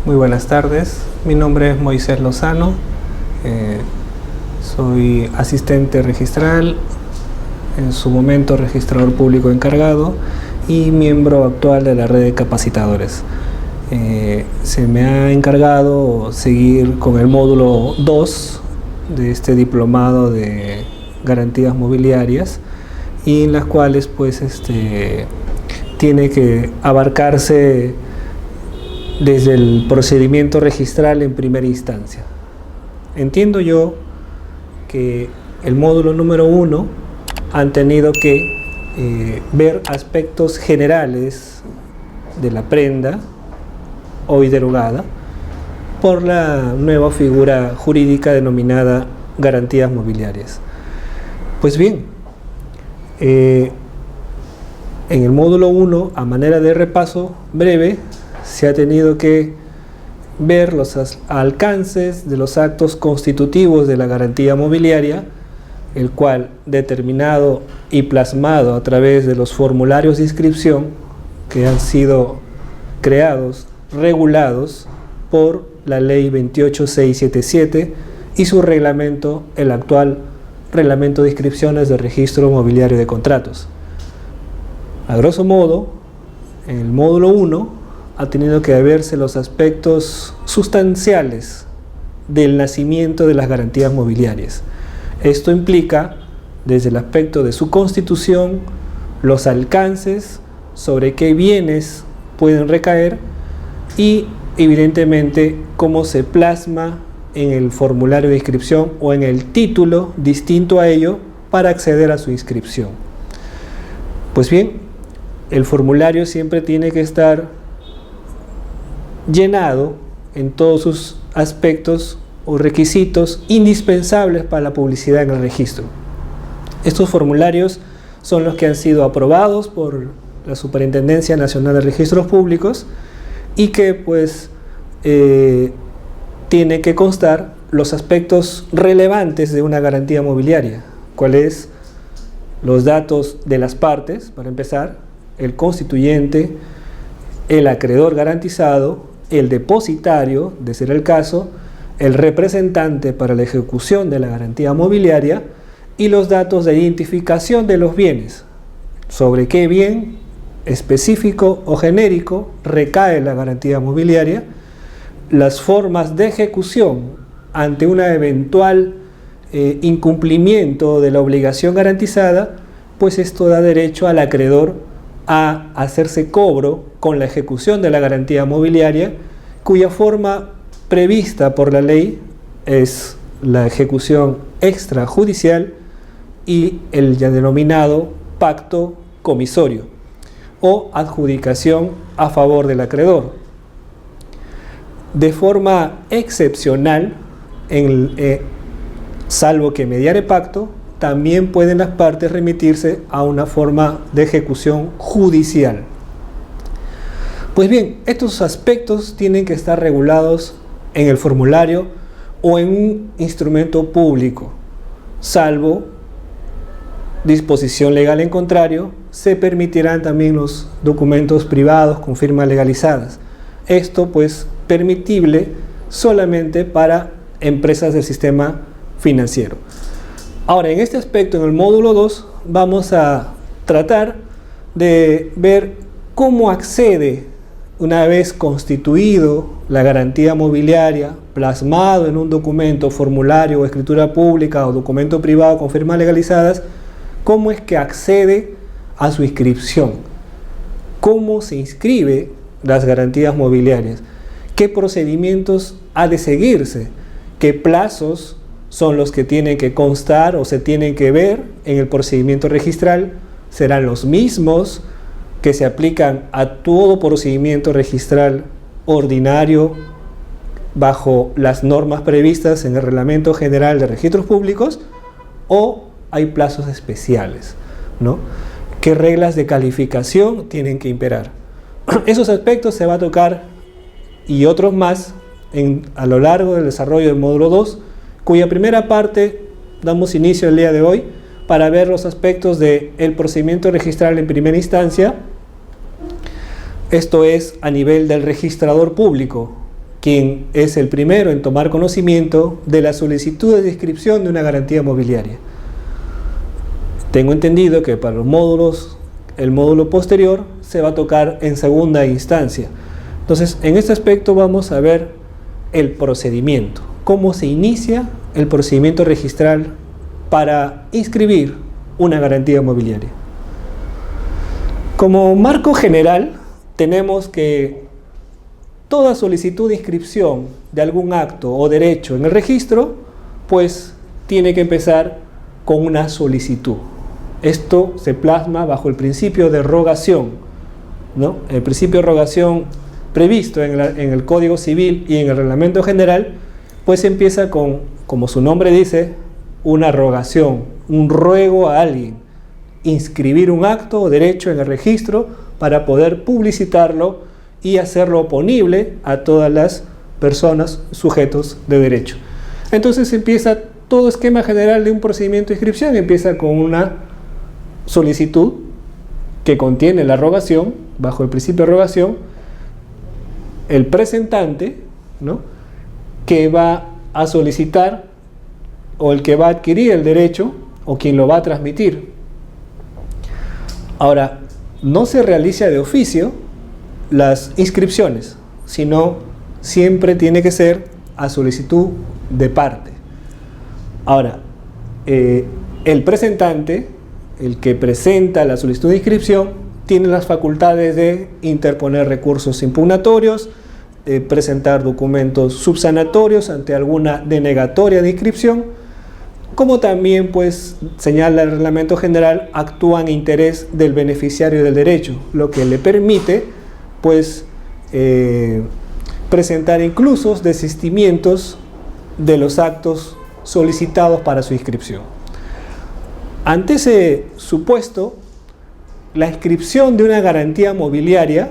Muy buenas tardes, mi nombre es Moisés Lozano, soy asistente registral, en su momento registrador público encargado y miembro actual de la red de capacitadores. Se me ha encargado seguir con el módulo 2 de este diplomado de garantías mobiliarias, y en las cuales pues tiene que abarcarse desde el procedimiento registral en primera instancia. Entiendo yo que el módulo número 1 han tenido que ver aspectos generales de la prenda hoy derogada por la nueva figura jurídica denominada garantías mobiliarias. Pues bien, en el módulo 1, a manera de repaso breve, se ha tenido que ver los alcances de los actos constitutivos de la garantía mobiliaria, el cual, determinado y plasmado a través de los formularios de inscripción que han sido creados, regulados por la ley 28677 y su reglamento, el actual reglamento de inscripciones de registro mobiliario de contratos. A grosso modo, en el módulo 1 ha tenido que verse los aspectos sustanciales del nacimiento de las garantías mobiliarias. Esto implica, desde el aspecto de su constitución, los alcances, sobre qué bienes pueden recaer y, evidentemente, cómo se plasma en el formulario de inscripción o en el título distinto a ello para acceder a su inscripción. Pues bien, el formulario siempre tiene que estar llenado en todos sus aspectos o requisitos indispensables para la publicidad en el registro. Estos formularios son los que han sido aprobados por la Superintendencia Nacional de Registros Públicos y que pues tiene que constar los aspectos relevantes de una garantía mobiliaria, cuáles los datos de las partes, para empezar, el constituyente, el acreedor garantizado, el depositario, de ser el caso, el representante para la ejecución de la garantía mobiliaria y los datos de identificación de los bienes, sobre qué bien específico o genérico recae la garantía mobiliaria, las formas de ejecución ante un eventual incumplimiento de la obligación garantizada, pues esto da derecho al acreedor a hacerse cobro con la ejecución de la garantía mobiliaria, cuya forma prevista por la ley es la ejecución extrajudicial y el ya denominado pacto comisorio o adjudicación a favor del acreedor. De forma excepcional, salvo que mediare pacto, también pueden las partes remitirse a una forma de ejecución judicial. Pues bien, estos aspectos tienen que estar regulados en el formulario o en un instrumento público, salvo disposición legal en contrario, se permitirán también los documentos privados con firmas legalizadas. Esto pues permitible solamente para empresas del sistema financiero. Ahora, en este aspecto, en el módulo 2, vamos a tratar de ver cómo accede, una vez constituido la garantía mobiliaria, plasmado en un documento, formulario o escritura pública o documento privado con firmas legalizadas, cómo es que accede a su inscripción, cómo se inscribe las garantías mobiliarias, qué procedimientos ha de seguirse, qué plazos son los que tienen que constar o se tienen que ver en el procedimiento registral, serán los mismos que se aplican a todo procedimiento registral ordinario bajo las normas previstas en el Reglamento General de Registros Públicos, o hay plazos especiales, ¿no? ¿Qué reglas de calificación tienen que imperar? Esos aspectos se va a tocar, y otros más, a lo largo del desarrollo del módulo 2, cuya primera parte damos inicio el día de hoy para ver los aspectos del procedimiento registral en primera instancia, esto es a nivel del registrador público, quien es el primero en tomar conocimiento de la solicitud de inscripción de una garantía mobiliaria. Tengo entendido que para los módulos, el módulo posterior se va a tocar en segunda instancia. Entonces, en este aspecto vamos a ver el procedimiento, cómo se inicia el procedimiento registral para inscribir una garantía mobiliaria. Como marco general, tenemos que toda solicitud de inscripción de algún acto o derecho en el registro, pues tiene que empezar con una solicitud. Esto se plasma bajo el principio de rogación, ¿no? El principio de rogación previsto en el Código Civil y en el Reglamento General, pues empieza con, como su nombre dice, una rogación, un ruego a alguien, inscribir un acto o derecho en el registro para poder publicitarlo y hacerlo oponible a todas las personas sujetos de derecho. Entonces empieza todo esquema general de un procedimiento de inscripción, empieza con una solicitud que contiene la rogación, bajo el principio de rogación, el presentante, ¿no?, que va a solicitar, o el que va a adquirir el derecho, o quien lo va a transmitir. Ahora, no se realiza de oficio las inscripciones, sino siempre tiene que ser a solicitud de parte. Ahora, el presentante, el que presenta la solicitud de inscripción, tiene las facultades de interponer recursos impugnatorios, presentar documentos subsanatorios ante alguna denegatoria de inscripción, como también, pues, señala el Reglamento General, actúa en interés del beneficiario del derecho, lo que le permite, pues, presentar incluso desistimientos de los actos solicitados para su inscripción. Ante ese supuesto, la inscripción de una garantía mobiliaria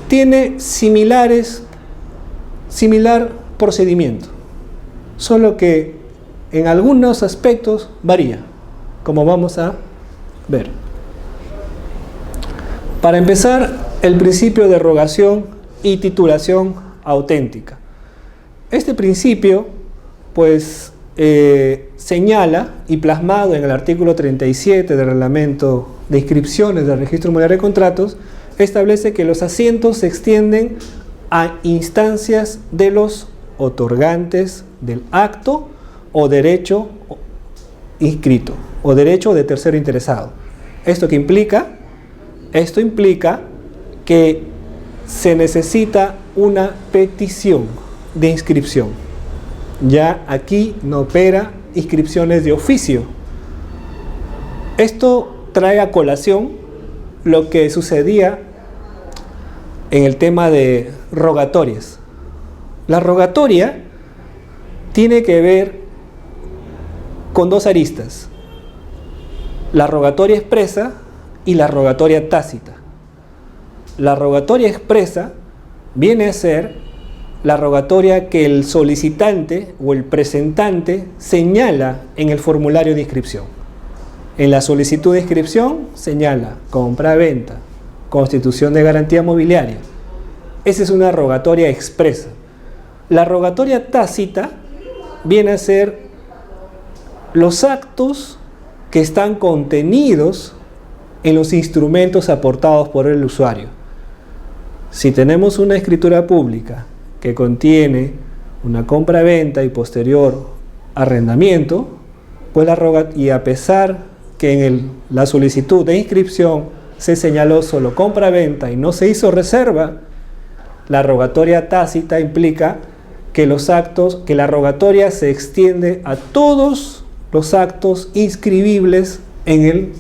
tiene similar procedimiento, solo que en algunos aspectos varía, como vamos a ver. Para empezar, el principio de rogación y titulación auténtica. Este principio, pues, señala, y plasmado en el artículo 37 del Reglamento de Inscripciones del Registro Mobiliario de Contratos, establece que los asientos se extienden a instancias de los otorgantes del acto o derecho inscrito, o derecho de tercero interesado. ¿Esto qué implica? Esto implica que se necesita una petición de inscripción. Ya aquí no opera inscripciones de oficio. Esto trae a colación lo que sucedía en el tema de rogatorias. La rogatoria tiene que ver con dos aristas: la rogatoria expresa y la rogatoria tácita. La rogatoria expresa viene a ser la rogatoria que el solicitante o el presentante señala en el formulario de inscripción. En la solicitud de inscripción señala compra-venta, constitución de garantía mobiliaria. Esa es una rogatoria expresa. La rogatoria tácita viene a ser los actos que están contenidos en los instrumentos aportados por el usuario. Si tenemos una escritura pública que contiene una compra-venta y posterior arrendamiento, pues y a pesar que en la solicitud de inscripción se señaló solo compra-venta y no se hizo reserva, la rogatoria tácita implica que la rogatoria se extiende a todos los actos inscribibles en el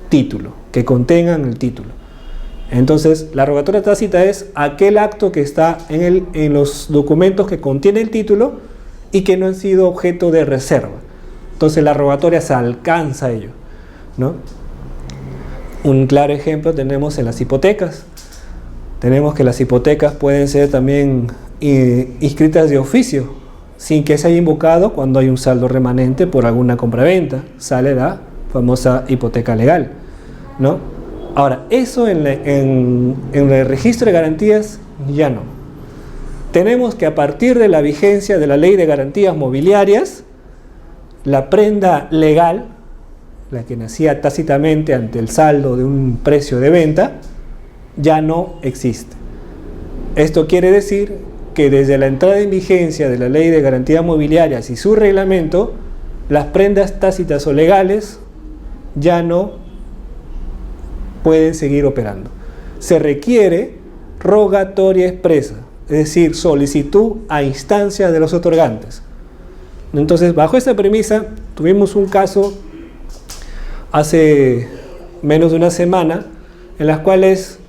título, que contengan el título. Entonces, la rogatoria tácita es aquel acto que está en los documentos que contiene el título y que no han sido objeto de reserva. Entonces, la rogatoria se alcanza a ello, ¿no? Un claro ejemplo tenemos en las hipotecas. Tenemos que las hipotecas pueden ser también inscritas de oficio, sin que se haya invocado cuando hay un saldo remanente por alguna compraventa. Sale la famosa hipoteca legal, ¿no? Ahora, eso en el registro de garantías ya no. tenemos que a partir de la vigencia de la Ley de Garantías Mobiliarias, la prenda legal, la que nacía tácitamente ante el saldo de un precio de venta, ya no existe. Esto quiere decir que desde la entrada en vigencia de la Ley de Garantías Mobiliarias y su reglamento, las prendas tácitas o legales ya no pueden seguir operando. Se requiere rogatoria expresa, es decir, solicitud a instancia de los otorgantes. Entonces, bajo esta premisa, tuvimos un caso hace menos de una semana en las cuales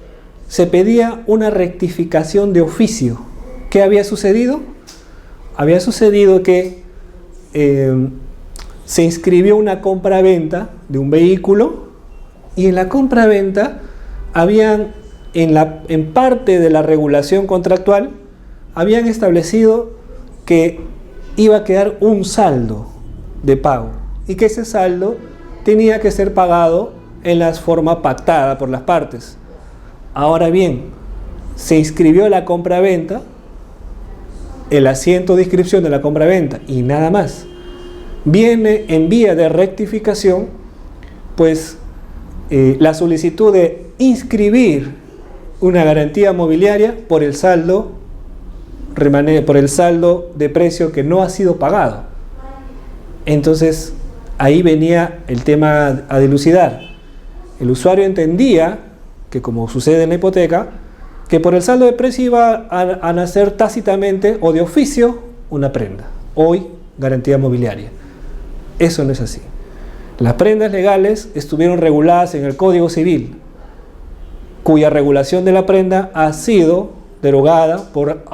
se pedía una rectificación de oficio. ¿Qué había sucedido? Había sucedido que se inscribió una compra-venta de un vehículo y en la compra-venta habían, en parte de la regulación contractual, habían establecido que iba a quedar un saldo de pago y que ese saldo tenía que ser pagado en la forma pactada por las partes. Ahora bien, se inscribió la compra-venta, el asiento de inscripción de la compra-venta y nada más. Viene en vía de rectificación, pues la solicitud de inscribir una garantía mobiliaria por el saldo de precio que no ha sido pagado. Entonces, ahí venía el tema a dilucidar. El usuario entendía que, como sucede en la hipoteca, que por el saldo de precio iba a nacer tácitamente o de oficio una prenda, hoy garantía mobiliaria. Eso no es así. Las prendas legales estuvieron reguladas en el Código Civil, cuya regulación de la prenda ha sido derogada por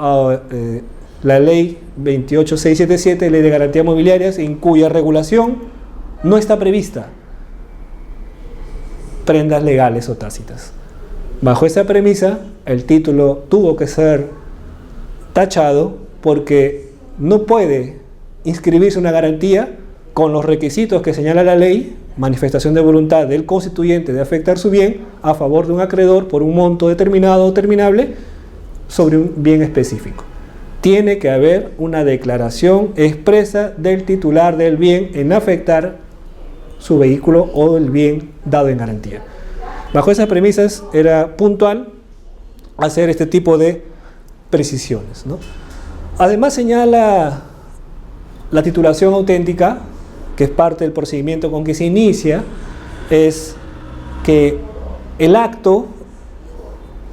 la Ley 28677, Ley de Garantías Mobiliarias, en cuya regulación no está prevista prendas legales o tácitas. Bajo esa premisa, el título tuvo que ser tachado porque no puede inscribirse una garantía con los requisitos que señala la ley, manifestación de voluntad del constituyente de afectar su bien a favor de un acreedor por un monto determinado o terminable sobre un bien específico. Tiene que haber una declaración expresa del titular del bien en afectar su vehículo o el bien dado en garantía. Bajo esas premisas era puntual hacer este tipo de precisiones, ¿no? Además señala la titulación auténtica, que es parte del procedimiento con que se inicia, es que el acto,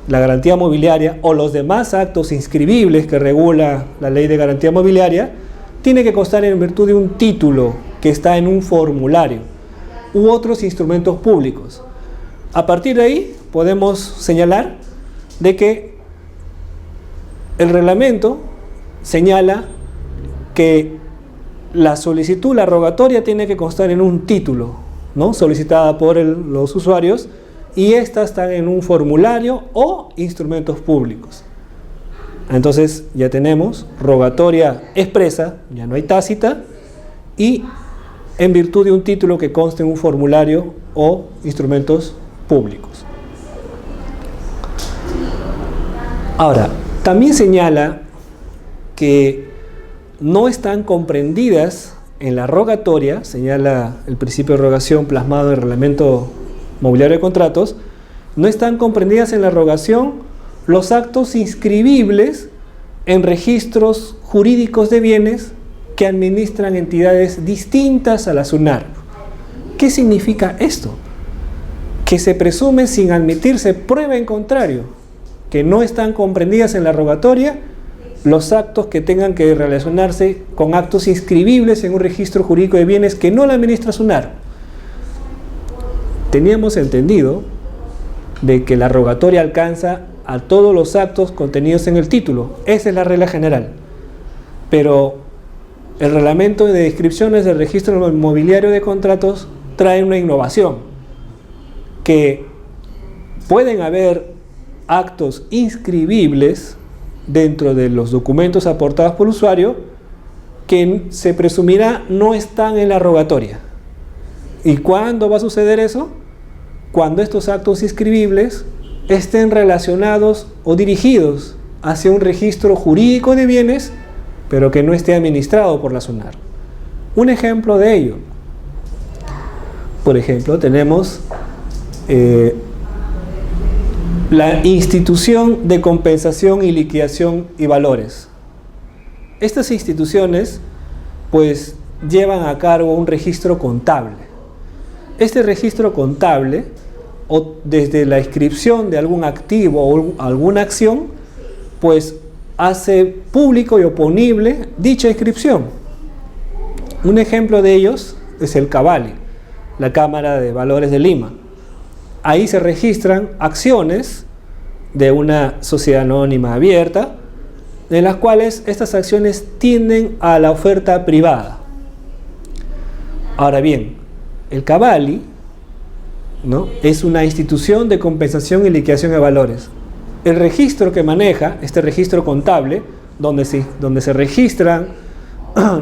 la garantía mobiliaria o los demás actos inscribibles que regula la Ley de Garantía Mobiliaria, tiene que constar en virtud de un título que está en un formulario u otros instrumentos públicos. A partir de ahí podemos señalar de que el reglamento señala que la solicitud, la rogatoria, tiene que constar en un título, ¿no?, solicitada por los usuarios, y estas están en un formulario o instrumentos públicos. Entonces ya tenemos rogatoria expresa, ya no hay tácita, y en virtud de un título que conste en un formulario o instrumentos públicos. Ahora, también señala que no están comprendidas en la rogatoria, señala el principio de rogación plasmado en el Reglamento Mobiliario de Contratos, no están comprendidas en la rogación los actos inscribibles en registros jurídicos de bienes que administran entidades distintas a la SUNAR. ¿Qué significa esto? Que se presume, sin admitirse prueba en contrario, que no están comprendidas en la rogatoria los actos que tengan que relacionarse con actos inscribibles en un registro jurídico de bienes que no la administra SUNAR. Teníamos entendido de que la rogatoria alcanza a todos los actos contenidos en el título. Esa es la regla general. Pero el reglamento de descripciones del registro mobiliario de contratos trae una innovación, que pueden haber actos inscribibles dentro de los documentos aportados por el usuario que se presumirá no están en la rogatoria. ¿Y cuándo va a suceder eso? Cuando estos actos inscribibles estén relacionados o dirigidos hacia un registro jurídico de bienes, pero que no esté administrado por la SUNAR. Un ejemplo de ello, por ejemplo, tenemos la Institución de Compensación y Liquidación y Valores. Estas instituciones pues llevan a cargo un registro contable. Este registro contable, o desde la inscripción de algún activo o alguna acción, pues hace público y oponible dicha inscripción. Un ejemplo de ellos es el CAVALI, la Cámara de Valores de Lima. Ahí se registran acciones de una sociedad anónima abierta, en las cuales estas acciones tienden a la oferta privada. Ahora bien, el CAVALI, ¿no?, es una institución de compensación y liquidación de valores. El registro que maneja, este registro contable, donde se registran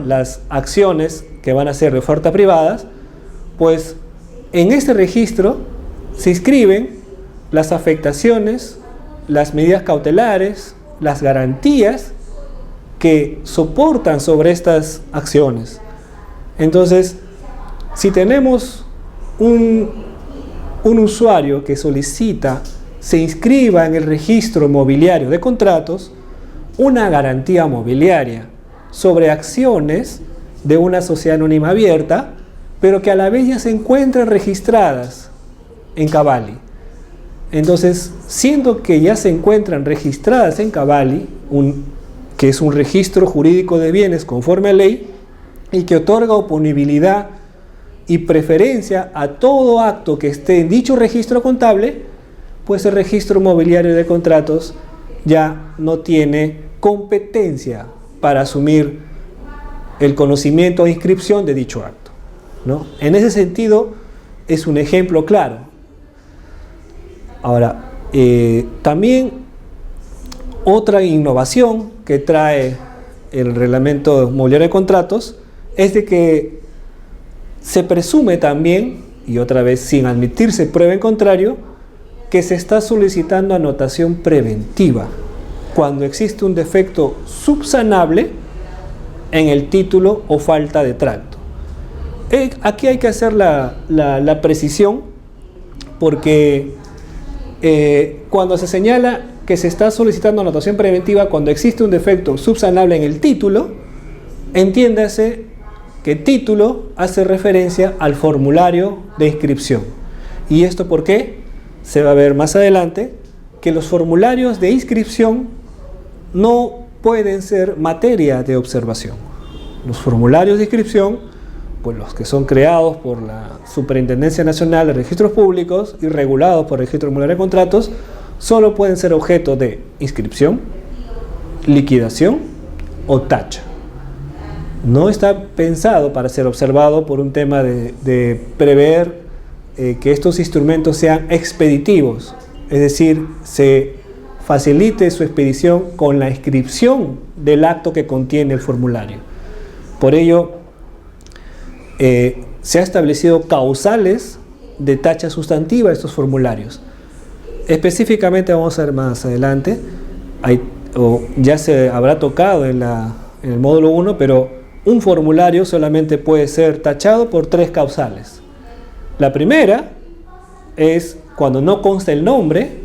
las acciones que van a ser de oferta privadas, pues en este registro se inscriben las afectaciones, las medidas cautelares, las garantías que soportan sobre estas acciones. Entonces, si tenemos un usuario que solicita se inscriba en el registro mobiliario de contratos una garantía mobiliaria sobre acciones de una sociedad anónima abierta, pero que a la vez ya se encuentran registradas en CAVALI. Entonces, siendo que ya se encuentran registradas en CAVALI, que es un registro jurídico de bienes conforme a ley, y que otorga oponibilidad y preferencia a todo acto que esté en dicho registro contable, pues el registro mobiliario de contratos ya no tiene competencia para asumir el conocimiento o inscripción de dicho acto, ¿no? En ese sentido, es un ejemplo claro. Ahora, también otra innovación que trae el reglamento mobiliario de contratos es de que se presume también, y otra vez sin admitirse prueba en contrario, que se está solicitando anotación preventiva cuando existe un defecto subsanable en el título o falta de tracto. Aquí hay que hacer la precisión, porque cuando se señala que se está solicitando anotación preventiva cuando existe un defecto subsanable en el título, entiéndase que título hace referencia al formulario de inscripción. ¿Y esto por qué? Se va a ver más adelante que los formularios de inscripción no pueden ser materia de observación. Los formularios de inscripción, pues los que son creados por la Superintendencia Nacional de Registros Públicos y regulados por el Registro Mobiliario de Contratos, solo pueden ser objeto de inscripción, liquidación o tacha. No está pensado para ser observado por un tema de prever que estos instrumentos sean expeditivos, es decir, se facilite su expedición con la inscripción del acto que contiene el formulario. Por ello, se ha establecido causales de tacha sustantiva a estos formularios. Específicamente vamos a ver más adelante, ya se habrá tocado en el módulo 1, pero un formulario solamente puede ser tachado por 3 causales. La primera es cuando no consta el nombre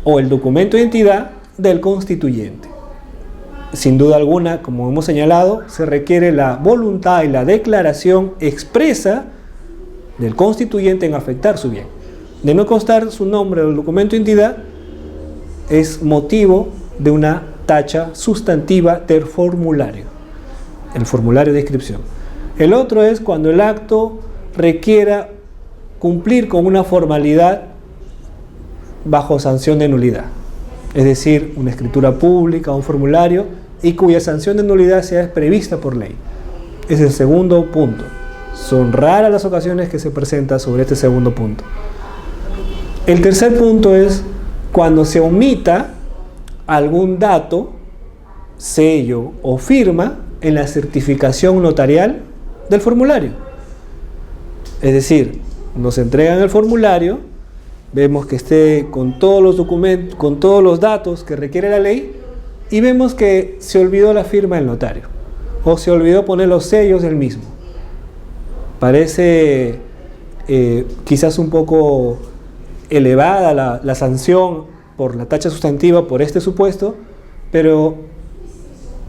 o el documento de identidad del constituyente. Sin duda alguna, como hemos señalado, se requiere la voluntad y la declaración expresa del constituyente en afectar su bien. De no constar su nombre o el documento de identidad, es motivo de una tacha sustantiva del formulario, el formulario de inscripción. El otro es cuando el acto requiera cumplir con una formalidad bajo sanción de nulidad, es decir, una escritura pública, un formulario, y cuya sanción de nulidad sea prevista por ley. Es el segundo punto. Son raras las ocasiones que se presenta sobre este segundo punto. El tercer punto es cuando se omita algún dato, sello o firma en la certificación notarial del formulario. Es decir, nos entregan el formulario, vemos que esté con todos los documentos, con todos los datos que requiere la ley, y vemos que se olvidó la firma del notario o se olvidó poner los sellos del mismo. Parece quizás un poco elevada la sanción por la tacha sustantiva por este supuesto, pero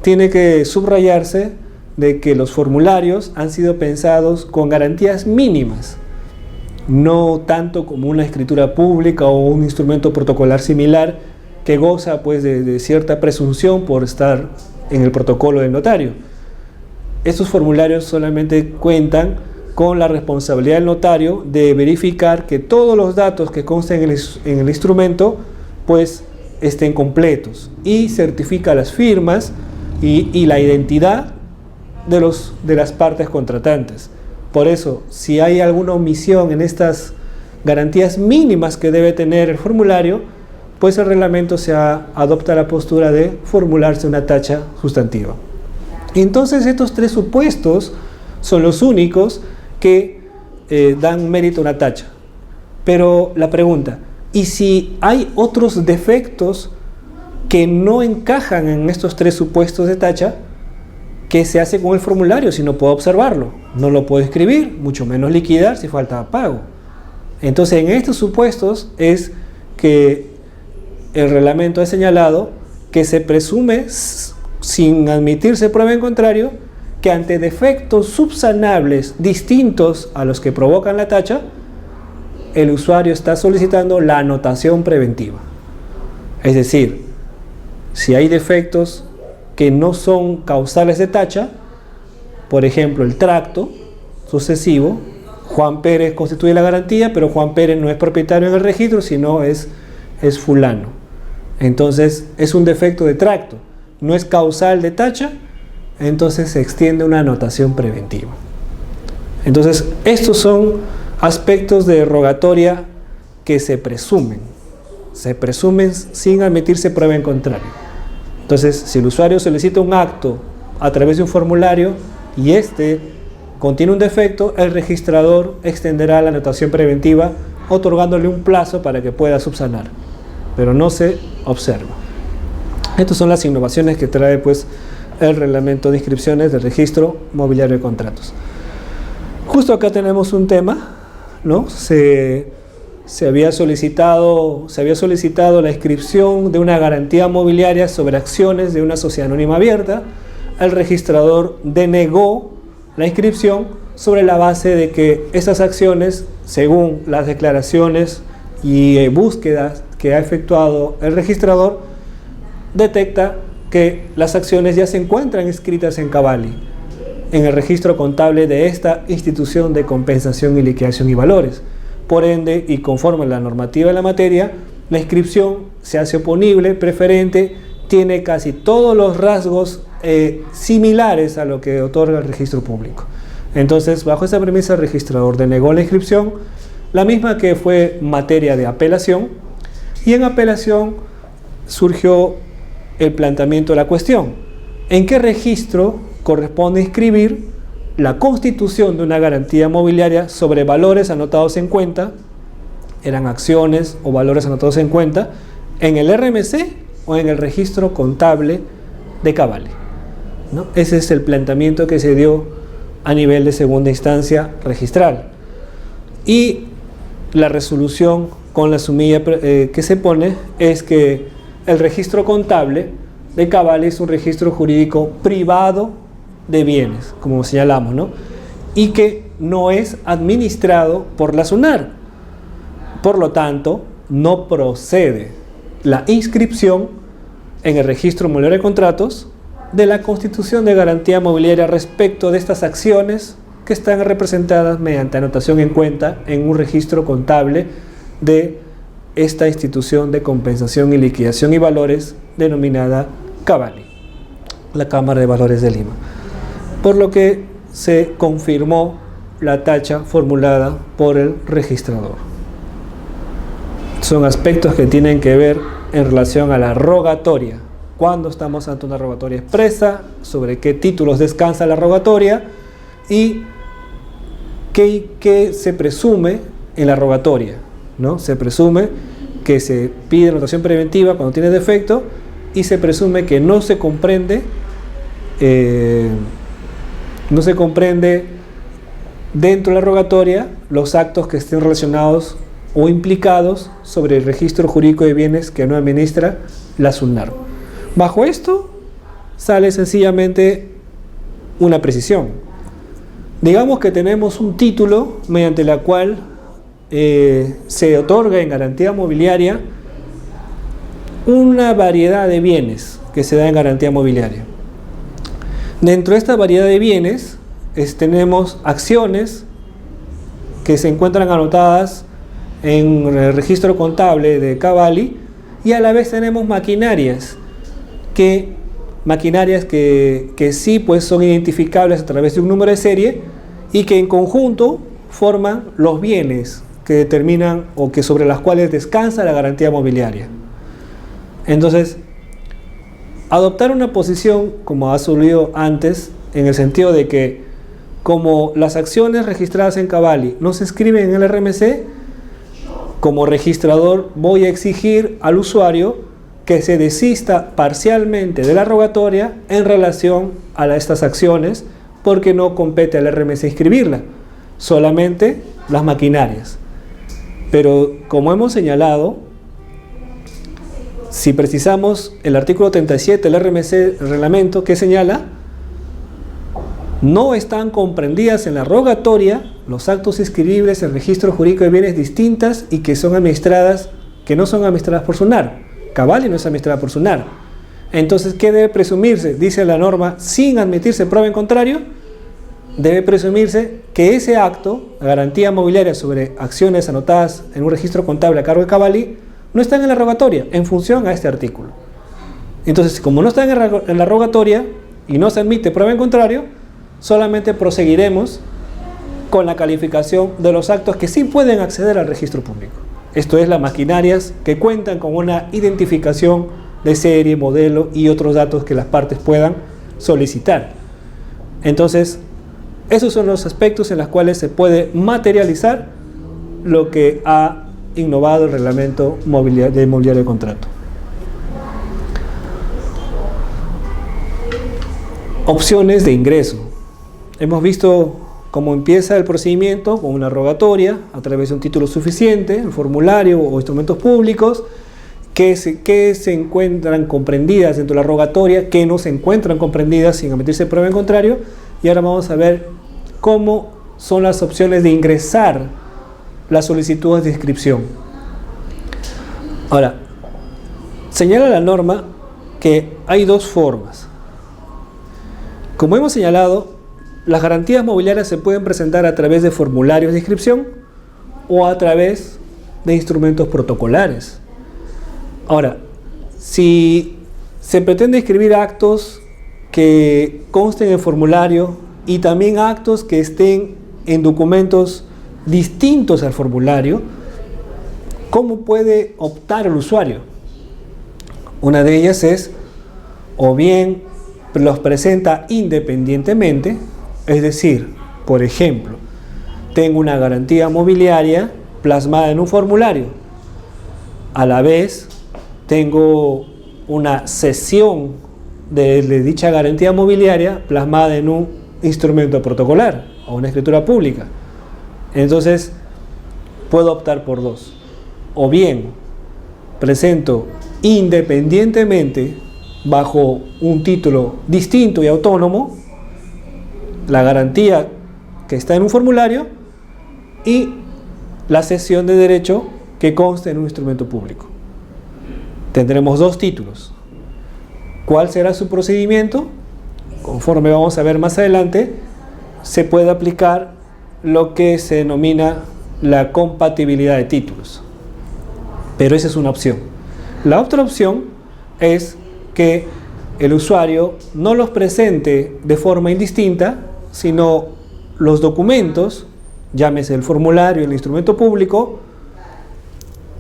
tiene que subrayarse de que los formularios han sido pensados con garantías mínimas, no tanto como una escritura pública o un instrumento protocolar similar que goza pues de cierta presunción por estar en el protocolo del notario. Estos formularios solamente cuentan con la responsabilidad del notario de verificar que todos los datos que consten en el instrumento pues estén completos, y certifica las firmas y la identidad de las partes contratantes. Por eso, si hay alguna omisión en estas garantías mínimas que debe tener el formulario, pues el reglamento adopta la postura de formularse una tacha sustantiva. Entonces, estos tres supuestos son los únicos que dan mérito a una tacha. Pero la pregunta, ¿y si hay otros defectos que no encajan en estos tres supuestos de tacha? ¿Qué se hace con el formulario si no puedo observarlo? No lo puedo escribir, mucho menos liquidar si falta pago. Entonces, en estos supuestos es que el reglamento ha señalado que se presume, sin admitirse prueba en contrario, que ante defectos subsanables distintos a los que provocan la tacha, el usuario está solicitando la anotación preventiva. Es decir, si hay defectos que no son causales de tacha, por ejemplo el tracto sucesivo, Juan Pérez constituye la garantía, pero Juan Pérez no es propietario en el registro, sino es fulano. Entonces es un defecto de tracto, no es causal de tacha, entonces se extiende una anotación preventiva. Entonces estos son aspectos de rogatoria que se presumen sin admitirse prueba en contrario. Entonces, si el usuario solicita un acto a través de un formulario y este contiene un defecto, el registrador extenderá la anotación preventiva otorgándole un plazo para que pueda subsanar, pero no se observa. Estas son las innovaciones que trae pues el reglamento de inscripciones del registro mobiliario de contratos. Justo acá tenemos un tema, ¿no? Se había solicitado la inscripción de una garantía mobiliaria sobre acciones de una sociedad anónima abierta. El registrador denegó la inscripción sobre la base de que esas acciones, según las declaraciones y búsquedas que ha efectuado el registrador, detecta que las acciones ya se encuentran inscritas en Cavalli, en el registro contable de esta institución de compensación y liquidación y valores. Por ende, y conforme a la normativa de la materia, la inscripción se hace oponible, preferente, tiene casi todos los rasgos similares a lo que otorga el registro público. Entonces, bajo esa premisa, el registrador denegó la inscripción, la misma que fue materia de apelación, y en apelación surgió el planteamiento de la cuestión: ¿en qué registro corresponde inscribir la constitución de una garantía mobiliaria sobre valores anotados en cuenta, eran acciones o valores anotados en cuenta, en el RMC o en el registro contable de Cavalli, ¿no? Ese es el planteamiento que se dio a nivel de segunda instancia registral. Y la resolución con la sumilla que se pone es que el registro contable de Cavalli es un registro jurídico privado de bienes, como señalamos, ¿no? Y que no es administrado por la SUNAR. Por lo tanto, no procede la inscripción en el registro mobiliario de contratos de la constitución de garantía mobiliaria respecto de estas acciones que están representadas mediante anotación en cuenta en un registro contable de esta institución de compensación y liquidación y valores denominada Cavalli, la Cámara de Valores de Lima. Por lo que se confirmó la tacha formulada por el registrador. Son aspectos que tienen que ver en relación a la rogatoria. Cuando estamos ante una rogatoria expresa, sobre qué títulos descansa la rogatoria y qué se presume en la rogatoria, ¿no? Se presume que se pide anotación preventiva cuando tiene defecto y se presume que no se comprende dentro de la rogatoria los actos que estén relacionados o implicados sobre el registro jurídico de bienes que no administra la SUNAR. Bajo esto sale sencillamente una precisión. Digamos que tenemos un título mediante la cual se otorga en garantía mobiliaria una variedad de bienes que se da en garantía mobiliaria. Dentro de esta variedad de bienes tenemos acciones que se encuentran anotadas en el registro contable de Cavalli, y a la vez tenemos maquinarias que sí pues son identificables a través de un número de serie y que en conjunto forman los bienes que determinan o que sobre las cuales descansa la garantía mobiliaria. Entonces, adoptar una posición como ha sucedido antes, en el sentido de que como las acciones registradas en Cavalli no se escriben en el RMC, como registrador voy a exigir al usuario que se desista parcialmente de la rogatoria en relación a estas acciones, porque no compete al RMC inscribirla, solamente las maquinarias. Pero como hemos señalado, si precisamos el artículo 37 del RMC, el reglamento, que señala: no están comprendidas en la rogatoria los actos inscribibles en registro jurídico de bienes distintas y que no son administradas por SUNAR. Cavalli no es administrada por SUNAR. Entonces, ¿qué debe presumirse? Dice la norma, sin admitirse prueba en contrario, debe presumirse que ese acto, la garantía mobiliaria sobre acciones anotadas en un registro contable a cargo de Cavalli, no están en la rogatoria en función a este artículo. Entonces, como no están en la rogatoria y no se admite prueba en contrario, solamente proseguiremos con la calificación de los actos que sí pueden acceder al registro público. Esto es, las maquinarias que cuentan con una identificación de serie, modelo y otros datos que las partes puedan solicitar. Entonces, esos son los aspectos en los cuales se puede materializar lo que ha innovado el reglamento de mobiliario de contrato. Opciones de ingreso. Hemos visto cómo empieza el procedimiento con una rogatoria a través de un título suficiente, el formulario o instrumentos públicos, que se encuentran comprendidas dentro de la rogatoria, que no se encuentran comprendidas sin admitirse prueba en contrario. Y ahora vamos a ver cómo son las opciones de ingresar las solicitudes de inscripción. Ahora, señala la norma que hay dos formas. Como hemos señalado, las garantías mobiliarias se pueden presentar a través de formularios de inscripción o a través de instrumentos protocolares. Ahora, si se pretende inscribir actos que consten en formulario y también actos que estén en documentos distintos al formulario, ¿cómo puede optar el usuario? Una de ellas es, o bien los presenta independientemente, es decir, por ejemplo, tengo una garantía mobiliaria plasmada en un formulario, a la vez tengo una cesión de dicha garantía mobiliaria plasmada en un instrumento protocolar o una escritura pública. Entonces, puedo optar por dos. O bien, presento independientemente, bajo un título distinto y autónomo, la garantía que está en un formulario y la cesión de derecho que consta en un instrumento público. Tendremos dos títulos. ¿Cuál será su procedimiento? Conforme vamos a ver más adelante, se puede aplicar lo que se denomina la compatibilidad de títulos. Pero esa es una opción. La otra opción es que el usuario no los presente de forma indistinta, sino los documentos, llámese el formulario y el instrumento público,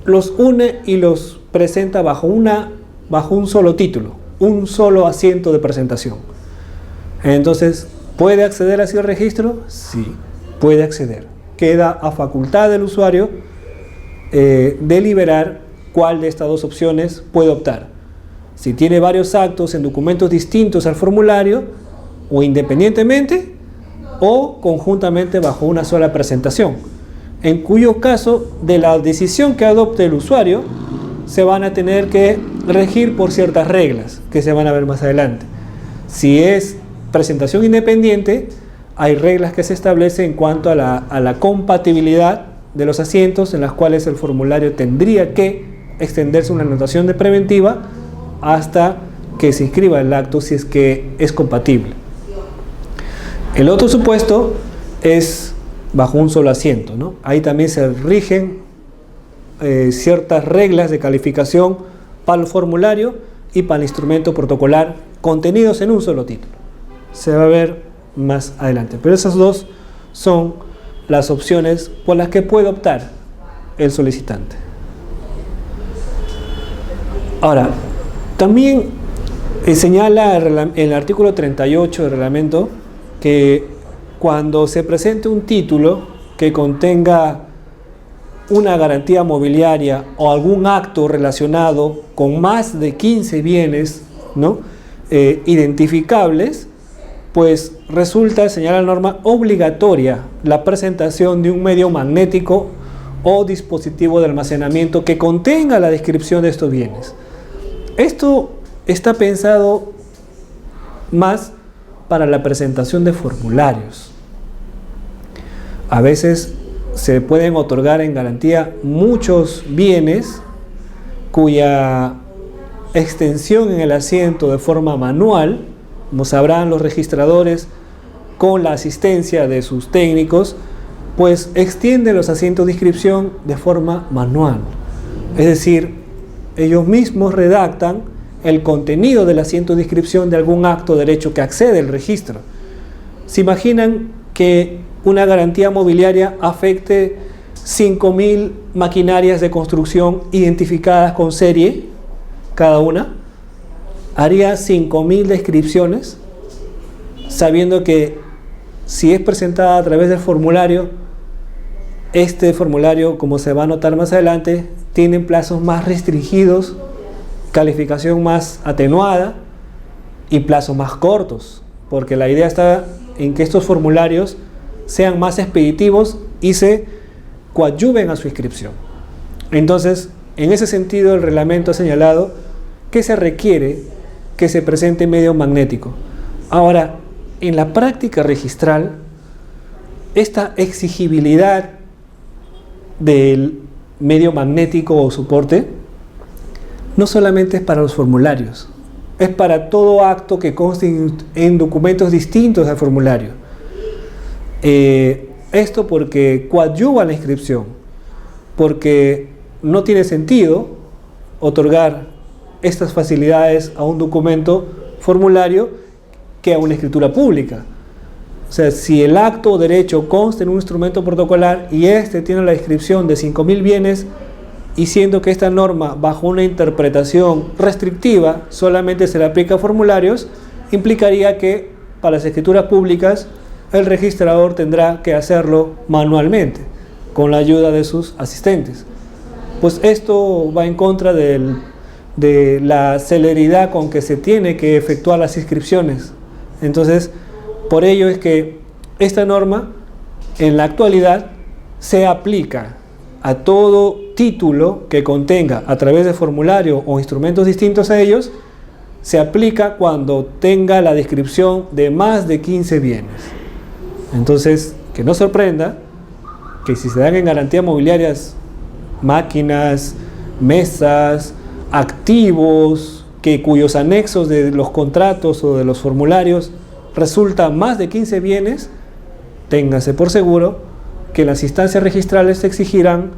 los une y los presenta bajo un solo título, un solo asiento de presentación. Entonces, ¿puede acceder así al registro? Sí, puede acceder. Queda a facultad del usuario deliberar cuál de estas dos opciones puede optar. si tiene varios actos en documentos distintos al formulario, o independientemente, o conjuntamente bajo una sola presentación, en cuyo caso de la decisión que adopte el usuario se van a tener que regir por ciertas reglas que se van a ver más adelante. Si es presentación independiente, hay reglas que se establecen en cuanto a la compatibilidad de los asientos, en las cuales el formulario tendría que extenderse una anotación de preventiva hasta que se inscriba el acto, si es que es compatible. El otro supuesto es bajo un solo asiento, ¿no? Ahí también se rigen ciertas reglas de calificación para el formulario y para el instrumento protocolar contenidos en un solo título. Se va a ver más adelante, pero esas dos son las opciones por las que puede optar el solicitante. Ahora, también señala el artículo 38 del reglamento que cuando se presente un título que contenga una garantía mobiliaria o algún acto relacionado con más de 15 bienes, ¿no?, identificables, pues resulta, señala la norma, obligatoria la presentación de un medio magnético o dispositivo de almacenamiento que contenga la descripción de estos bienes. Esto está pensado más para la presentación de formularios. A veces se pueden otorgar en garantía muchos bienes cuya extensión en el asiento de forma manual, como sabrán los registradores, con la asistencia de sus técnicos, pues extienden los asientos de inscripción de forma manual. Es decir, ellos mismos redactan el contenido del asiento de inscripción de algún acto o derecho que accede al registro. ¿Se imaginan que una garantía mobiliaria afecte 5.000 maquinarias de construcción identificadas con serie cada una? Haría 5.000 descripciones, sabiendo que si es presentada a través del formulario, este formulario, como se va a notar más adelante, tiene plazos más restringidos, calificación más atenuada y plazos más cortos, porque la idea está en que estos formularios sean más expeditivos y se coadyuven a su inscripción. Entonces, en ese sentido, el reglamento ha señalado que se requiere que se presente medio magnético. Ahora, en la práctica registral, esta exigibilidad del medio magnético o soporte no solamente es para los formularios, es para todo acto que conste en documentos distintos al formulario. Esto porque coadyuva la inscripción, porque no tiene sentido otorgar estas facilidades a un documento formulario que a una escritura pública. O sea, si el acto o derecho consta en un instrumento protocolar y este tiene la descripción de 5.000 bienes, y siendo que esta norma, bajo una interpretación restrictiva, solamente se le aplica a formularios, implicaría que para las escrituras públicas el registrador tendrá que hacerlo manualmente, con la ayuda de sus asistentes. Pues esto va en contra de la celeridad con que se tiene que efectuar las inscripciones. Entonces, por ello es que esta norma, en la actualidad, se aplica a todo título que contenga, a través de formulario o instrumentos distintos a ellos, se aplica cuando tenga la descripción de más de 15 bienes. Entonces, que no sorprenda que si se dan en garantías mobiliarias máquinas, mesas, activos, cuyos anexos de los contratos o de los formularios resultan más de 15 bienes, téngase por seguro que las instancias registrales exigirán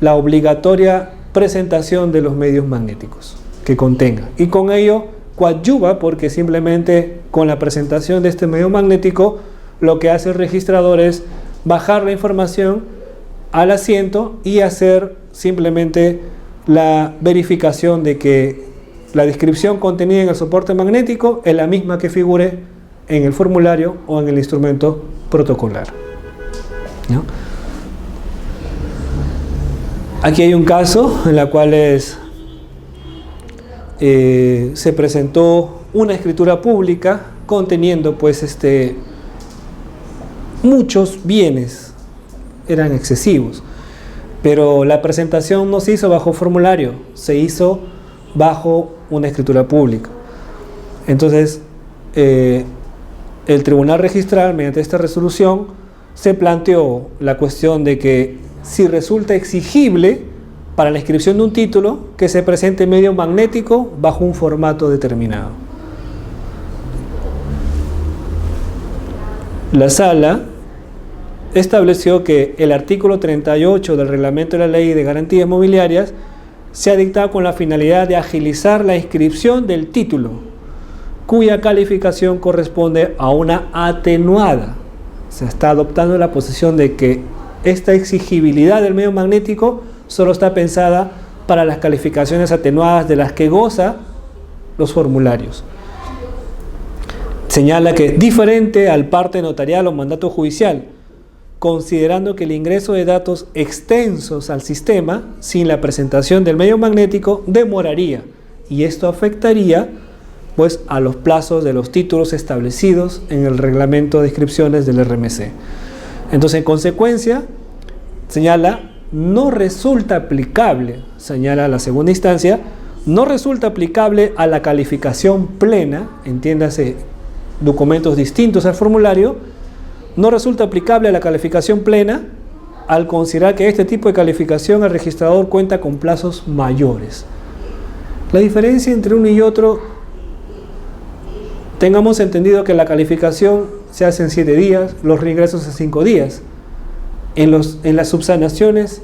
la obligatoria presentación de los medios magnéticos que contenga, y con ello coadyuva, porque simplemente con la presentación de este medio magnético lo que hace el registrador es bajar la información al asiento y hacer simplemente la verificación de que la descripción contenida en el soporte magnético es la misma que figure en el formulario o en el instrumento protocolar, ¿no? Aquí hay un caso en el cual se presentó una escritura pública conteniendo pues muchos bienes, eran excesivos, pero la presentación no se hizo bajo formulario, se hizo bajo una escritura pública. Entonces el Tribunal Registral, mediante esta resolución, se planteó la cuestión de que si resulta exigible para la inscripción de un título que se presente medio magnético bajo un formato determinado. La Sala estableció que el artículo 38 del Reglamento de la Ley de Garantías Mobiliarias se ha dictado con la finalidad de agilizar la inscripción del título, cuya calificación corresponde a una atenuada. Se está adoptando la posición de que esta exigibilidad del medio magnético solo está pensada para las calificaciones atenuadas de las que goza los formularios. Señala que diferente al parte notarial o mandato judicial, considerando que el ingreso de datos extensos al sistema sin la presentación del medio magnético demoraría, y esto afectaría pues a los plazos de los títulos establecidos en el reglamento de inscripciones del RMC. Entonces, en consecuencia, señala, no resulta aplicable, señala la segunda instancia, no resulta aplicable a la calificación plena, entiéndase, documentos distintos al formulario, no resulta aplicable a la calificación plena al considerar que este tipo de calificación el registrador cuenta con plazos mayores. La diferencia entre uno y otro, tengamos entendido que la calificación se hace en 7 días, los reingresos en 5 días. En las subsanaciones,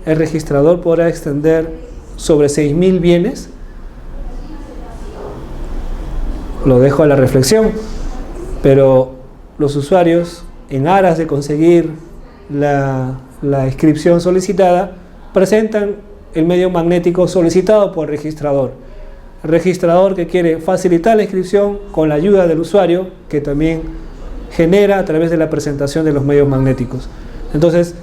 el registrador podrá extender sobre 6.000 bienes. Lo dejo a la reflexión, pero los usuarios, en aras de conseguir la inscripción solicitada, presentan el medio magnético solicitado por el registrador. El registrador que quiere facilitar la inscripción con la ayuda del usuario, que también genera a través de la presentación de los medios magnéticos. Entonces,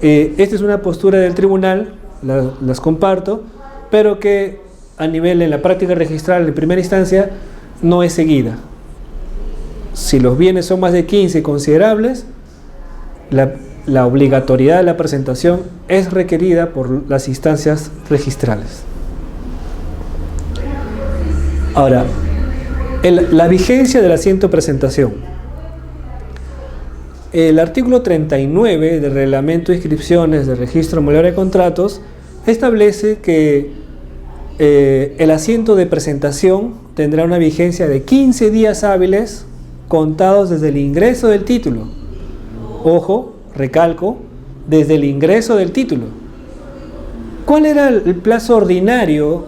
esta es una postura del tribunal, las comparto, pero que a nivel en la práctica registral en primera instancia no es seguida. Si los bienes son más de 15 considerables, la obligatoriedad de la presentación es requerida por las instancias registrales. Ahora, la vigencia del asiento de presentación. El artículo 39 del Reglamento de Inscripciones del Registro Mobiliario de Contratos establece que el asiento de presentación tendrá una vigencia de 15 días hábiles contados desde el ingreso del título. Ojo, recalco, desde el ingreso del título. ¿Cuál era el plazo ordinario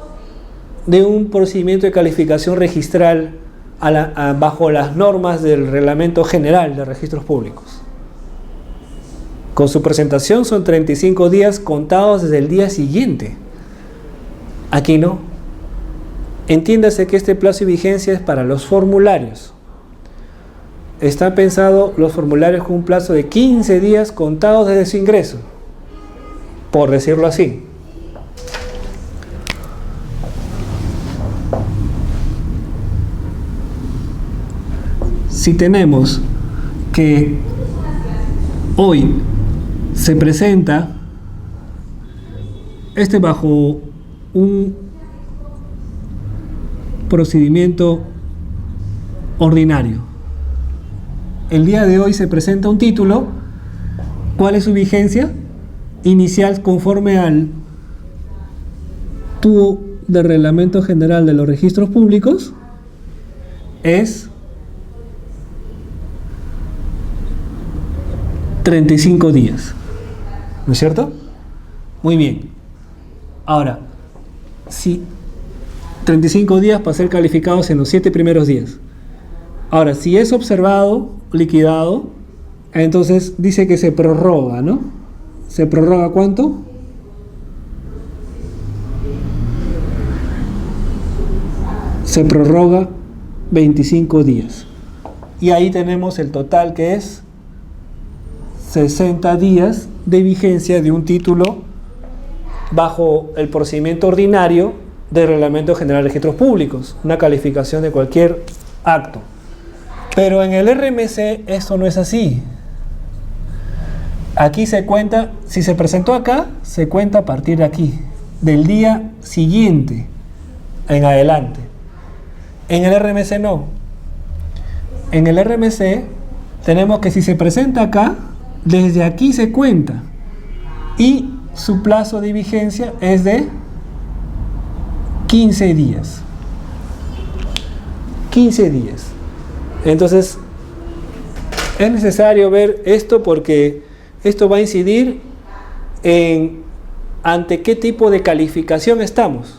de un procedimiento de calificación registral bajo las normas del Reglamento General de Registros Públicos? Con su presentación son 35 días contados desde el día siguiente. Aquí no. Entiéndase que este plazo de vigencia es para los formularios. Están pensados los formularios con un plazo de 15 días contados desde su ingreso, por decirlo así. Si tenemos que hoy se presenta bajo un procedimiento ordinario, el día de hoy se presenta un título, ¿cuál es su vigencia inicial conforme al tubo del Reglamento General de los Registros Públicos? Es 35 días, ¿no es cierto? Muy bien. Ahora, si 35 días para ser calificados en los 7 primeros días. Ahora, si es observado, liquidado, entonces dice que se prorroga, ¿no? ¿Se prorroga cuánto? Se prorroga 25 días. Y ahí tenemos el total, que es 60 días de vigencia de un título bajo el procedimiento ordinario del Reglamento General de Registros Públicos, una calificación de cualquier acto. Pero en el RMC esto no es así. Aquí se cuenta, si se presentó acá, se cuenta a partir de aquí, del día siguiente en adelante. En el RMC no. En el RMC tenemos que si se presenta acá, desde aquí se cuenta. Y su plazo de vigencia es de 15 días. 15 días. Entonces, es necesario ver esto porque esto va a incidir en ante qué tipo de calificación estamos.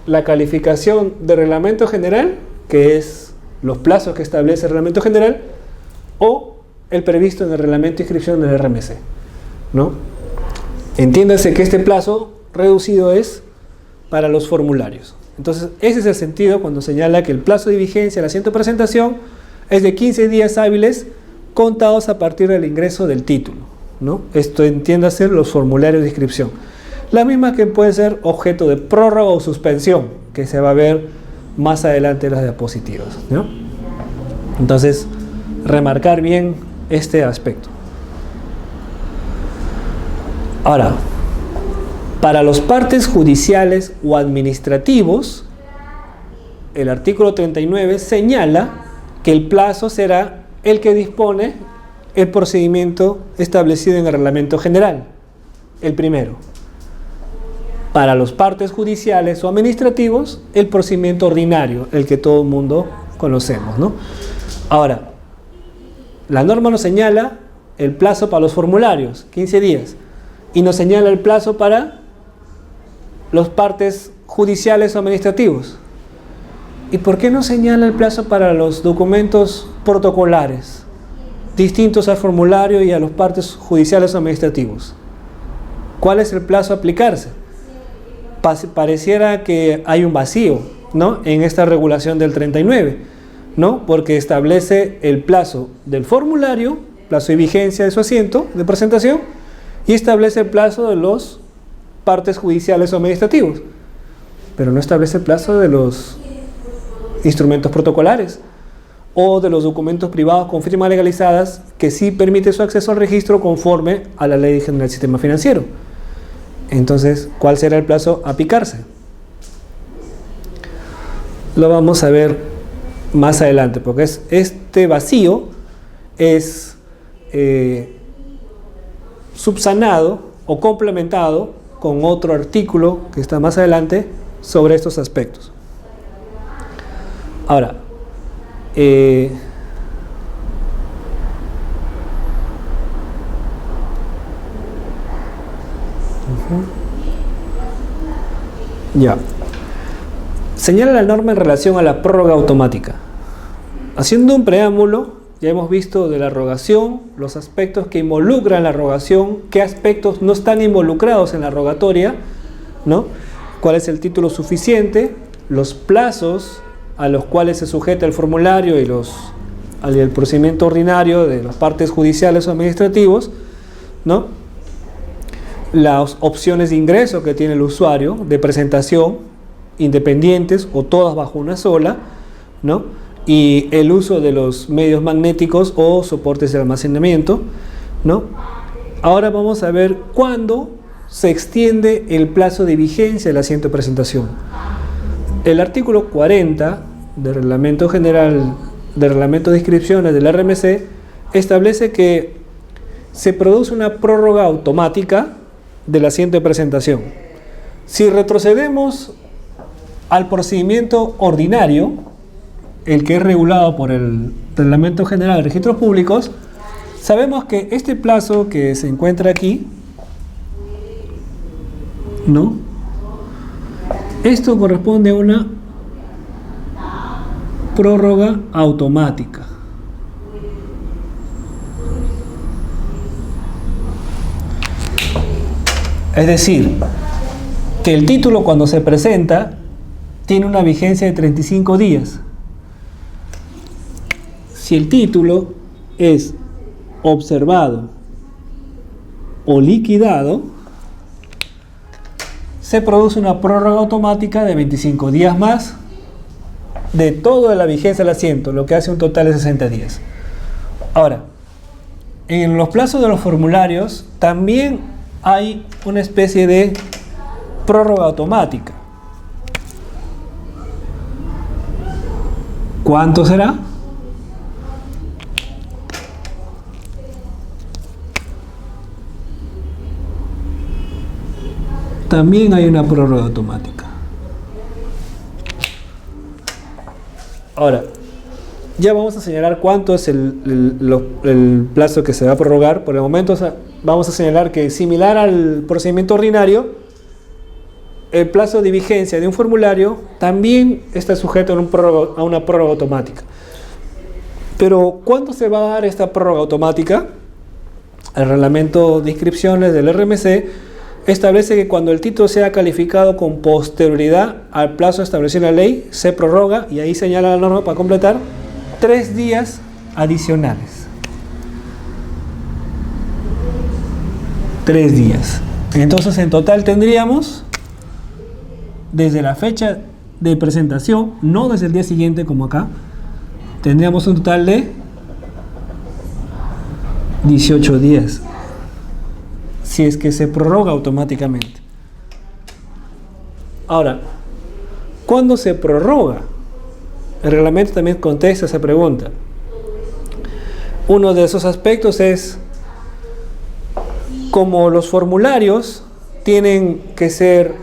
La calificación de reglamento general, que es los plazos que establece el reglamento general, o el previsto en el reglamento de inscripción del RMC, ¿no? Entiéndase que este plazo reducido es para los formularios. Entonces, ese es el sentido cuando señala que el plazo de vigencia del asiento de presentación es de 15 días hábiles contados a partir del ingreso del título, ¿no? Esto entiéndase los formularios de inscripción. La misma que puede ser objeto de prórroga o suspensión, que se va a ver más adelante en las diapositivas, ¿no? Entonces, remarcar bien este aspecto. Ahora, para los partes judiciales o administrativos, el artículo 39 señala que el plazo será el que dispone el procedimiento establecido en el reglamento general, el primero. Para los partes judiciales o administrativos, el procedimiento ordinario, el que todo el mundo conocemos, ¿no? Ahora, la norma nos señala el plazo para los formularios, 15 días, y nos señala el plazo para los partes judiciales o administrativos. ¿Y por qué no señala el plazo para los documentos protocolares, distintos al formulario y a los partes judiciales o administrativos? ¿Cuál es el plazo a aplicarse? Pareciera que hay un vacío, ¿no?, en esta regulación del 39, ¿no?, porque establece el plazo del formulario, plazo de vigencia de su asiento de presentación, y establece el plazo de los partes judiciales o administrativos, pero no establece el plazo de los instrumentos protocolares o de los documentos privados con firmas legalizadas que sí permite su acceso al registro conforme a la Ley General del Sistema Financiero. Entonces, ¿cuál será el plazo a aplicarse? Lo vamos a ver más adelante, porque este vacío es subsanado o complementado con otro artículo que está más adelante sobre estos aspectos. Ahora, ya. Señala la norma en relación a la prórroga automática. Haciendo un preámbulo, ya hemos visto de la rogación, los aspectos que involucran la rogación, qué aspectos no están involucrados en la rogatoria, ¿no? Cuál es el título suficiente, los plazos a los cuales se sujeta el formulario y el procedimiento ordinario de las partes judiciales o administrativos, ¿no? Las opciones de ingreso que tiene el usuario, de presentación, independientes o todas bajo una sola, ¿no?, y el uso de los medios magnéticos o soportes de almacenamiento, ¿no? Ahora vamos a ver cuándo se extiende el plazo de vigencia del asiento de presentación. El artículo 40 del Reglamento General del Reglamento de Inscripciones del RMC establece que se produce una prórroga automática del asiento de presentación. Si retrocedemos al procedimiento ordinario, el que es regulado por el Reglamento General de Registros Públicos, sabemos que este plazo que se encuentra aquí, ¿no?, esto corresponde a una prórroga automática. Es decir, que el título cuando se presenta tiene una vigencia de 35 días. Si el título es observado o liquidado, se produce una prórroga automática de 25 días más de toda la vigencia del asiento, lo que hace un total de 60 días. Ahora, en los plazos de los formularios también hay una especie de prórroga automática. ¿Cuánto será? También hay una prórroga automática. Ahora, ya vamos a señalar cuánto es el plazo que se va a prorrogar. Por el momento vamos a señalar que, similar al procedimiento ordinario, el plazo de vigencia de un formulario también está sujeto a una prórroga automática. Pero ¿cuándo se va a dar esta prórroga automática? El reglamento de inscripciones del RMC establece que cuando el título sea calificado con posterioridad al plazo establecido en la ley, se prorroga, y ahí señala la norma para completar, 3 días adicionales. 3 días. Entonces, en total tendríamos, desde la fecha de presentación, no desde el día siguiente como acá, tendríamos un total de 18 días. Si es que se prorroga automáticamente. Ahora, ¿cuándo se prorroga? El reglamento también contesta esa pregunta. Uno de esos aspectos es, como los formularios tienen que ser,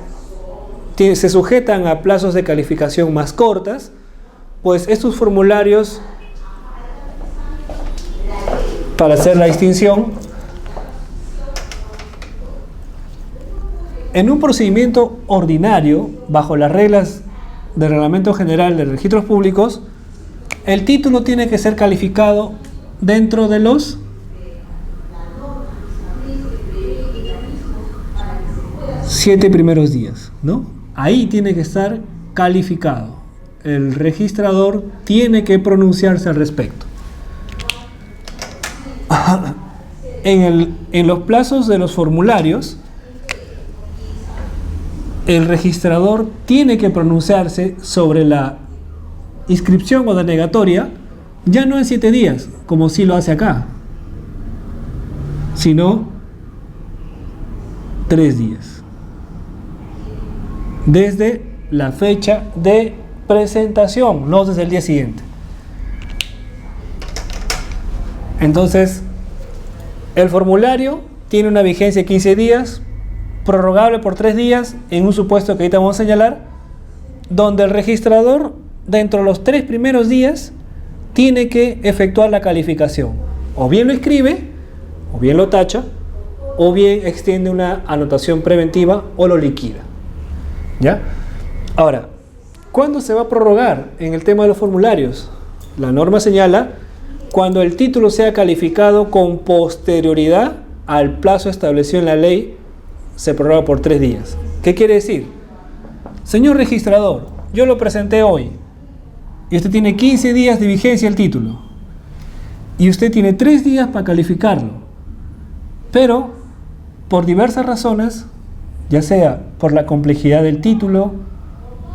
se sujetan a plazos de calificación más cortas, pues estos formularios, para hacer la distinción, en un procedimiento ordinario, bajo las reglas del Reglamento General de Registros Públicos, el título tiene que ser calificado dentro de los 7 primeros días, ¿no? Ahí tiene que estar calificado. El registrador tiene que pronunciarse al respecto. En los plazos de los formularios, el registrador tiene que pronunciarse sobre la inscripción o denegatoria, ya no en 7 días, como sí lo hace acá, sino 3 días. Desde la fecha de presentación, no desde el día siguiente. Entonces, el formulario tiene una vigencia de 15 días, prorrogable por 3 días, en un supuesto que ahorita vamos a señalar, donde el registrador, dentro de los 3 primeros días, tiene que efectuar la calificación. O bien lo escribe, o bien lo tacha, o bien extiende una anotación preventiva o lo liquida. ¿Ya? Ahora, ¿cuándo se va a prorrogar en el tema de los formularios? La norma señala cuando el título sea calificado con posterioridad al plazo establecido en la ley, se prorroga por 3 días. ¿Qué quiere decir? Señor registrador, yo lo presenté hoy y usted tiene 15 días de vigencia el título y usted tiene 3 días para calificarlo, pero por diversas razones, ya sea por la complejidad del título,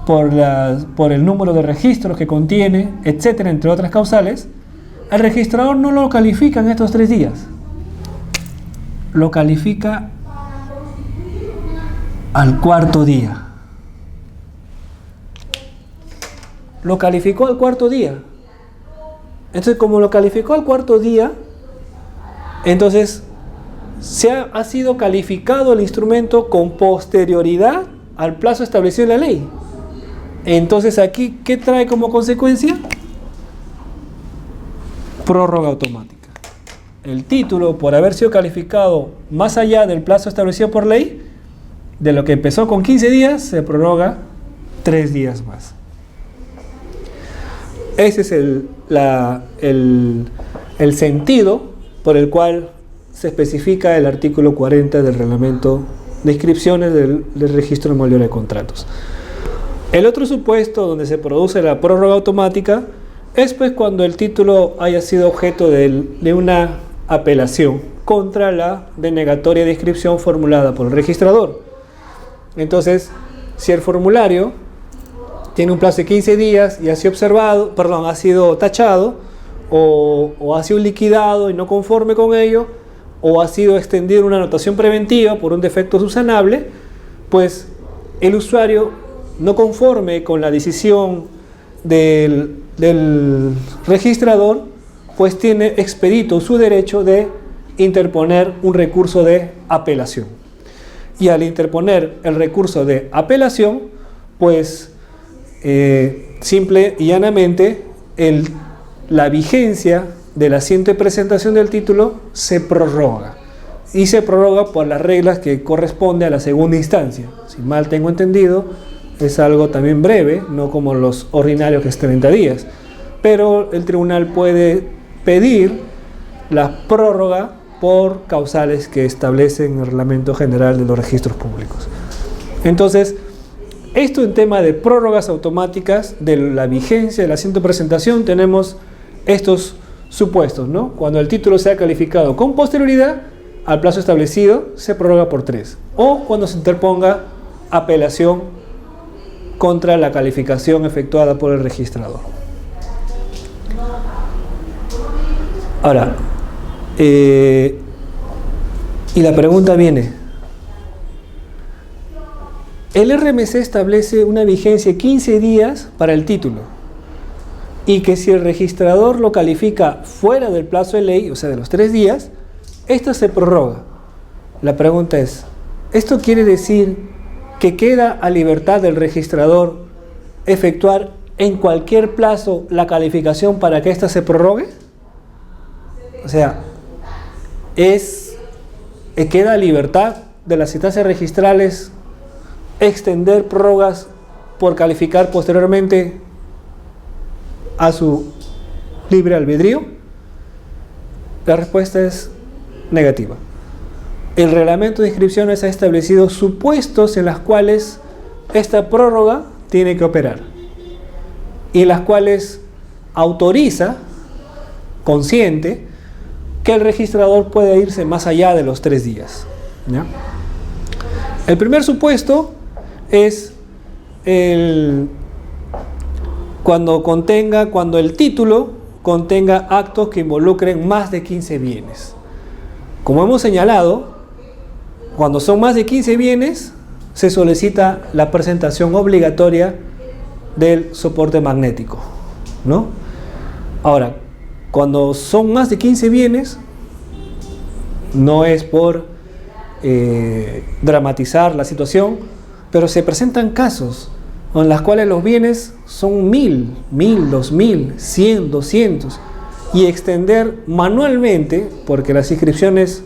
por el número de registros que contiene, etcétera, entre otras causales, el registrador no lo califica en estos 3 días, lo califica al 4.º día. Lo calificó al 4.º día. Entonces, como lo calificó al 4.º día, entonces ha sido calificado el instrumento con posterioridad al plazo establecido en la ley. Entonces, aquí, ¿qué trae como consecuencia? Prórroga automática. El título, por haber sido calificado más allá del plazo establecido por ley, de lo que empezó con 15 días, se prorroga 3 días más. Ese es el sentido por el cual se especifica el artículo 40 del reglamento de inscripciones del registro inmobiliario de contratos. El otro supuesto donde se produce la prórroga automática es pues cuando el título haya sido objeto de una apelación contra la denegatoria de inscripción formulada por el registrador. Entonces, si el formulario tiene un plazo de 15 días y ha sido tachado o ha sido liquidado y no conforme con ello, o ha sido extendida una anotación preventiva por un defecto subsanable, pues el usuario, no conforme con la decisión del registrador, pues tiene expedito su derecho de interponer un recurso de apelación. Y al interponer el recurso de apelación, pues simple y llanamente la vigencia del asiento de presentación del título se prorroga. Y se prorroga por las reglas que corresponde a la segunda instancia. Si mal tengo entendido, es algo también breve, no como los ordinarios que es 30 días. Pero el tribunal puede pedir la prórroga por causales que establecen el Reglamento General de los Registros Públicos. Entonces, esto en tema de prórrogas automáticas de la vigencia del asiento de presentación, tenemos estos supuestos, ¿no? Cuando el título sea calificado con posterioridad al plazo establecido, se prorroga por 3. O cuando se interponga apelación contra la calificación efectuada por el registrador. Ahora, y la pregunta viene: el RMC establece una vigencia de 15 días para el título, y que si el registrador lo califica fuera del plazo de ley, o sea de los 3 días, esta se prorroga. La pregunta es, ¿esto quiere decir que queda a libertad del registrador efectuar en cualquier plazo la calificación para que ésta se prorrogue? O sea, queda a libertad de las instancias registrales extender prórrogas por calificar posteriormente a su libre albedrío. La respuesta es negativa. El reglamento de inscripciones ha establecido supuestos en los cuales esta prórroga tiene que operar y en las cuales autoriza, consciente, que el registrador puede irse más allá de los 3 días. ¿Ya? El primer supuesto es cuando el título contenga actos que involucren más de 15 bienes. Como hemos señalado, cuando son más de 15 bienes, se solicita la presentación obligatoria del soporte magnético, ¿no? Ahora, cuando son más de 15 bienes, no es por dramatizar la situación, pero se presentan casos en los cuales los bienes son 1000, 2000, 100, 200, y extender manualmente, porque las inscripciones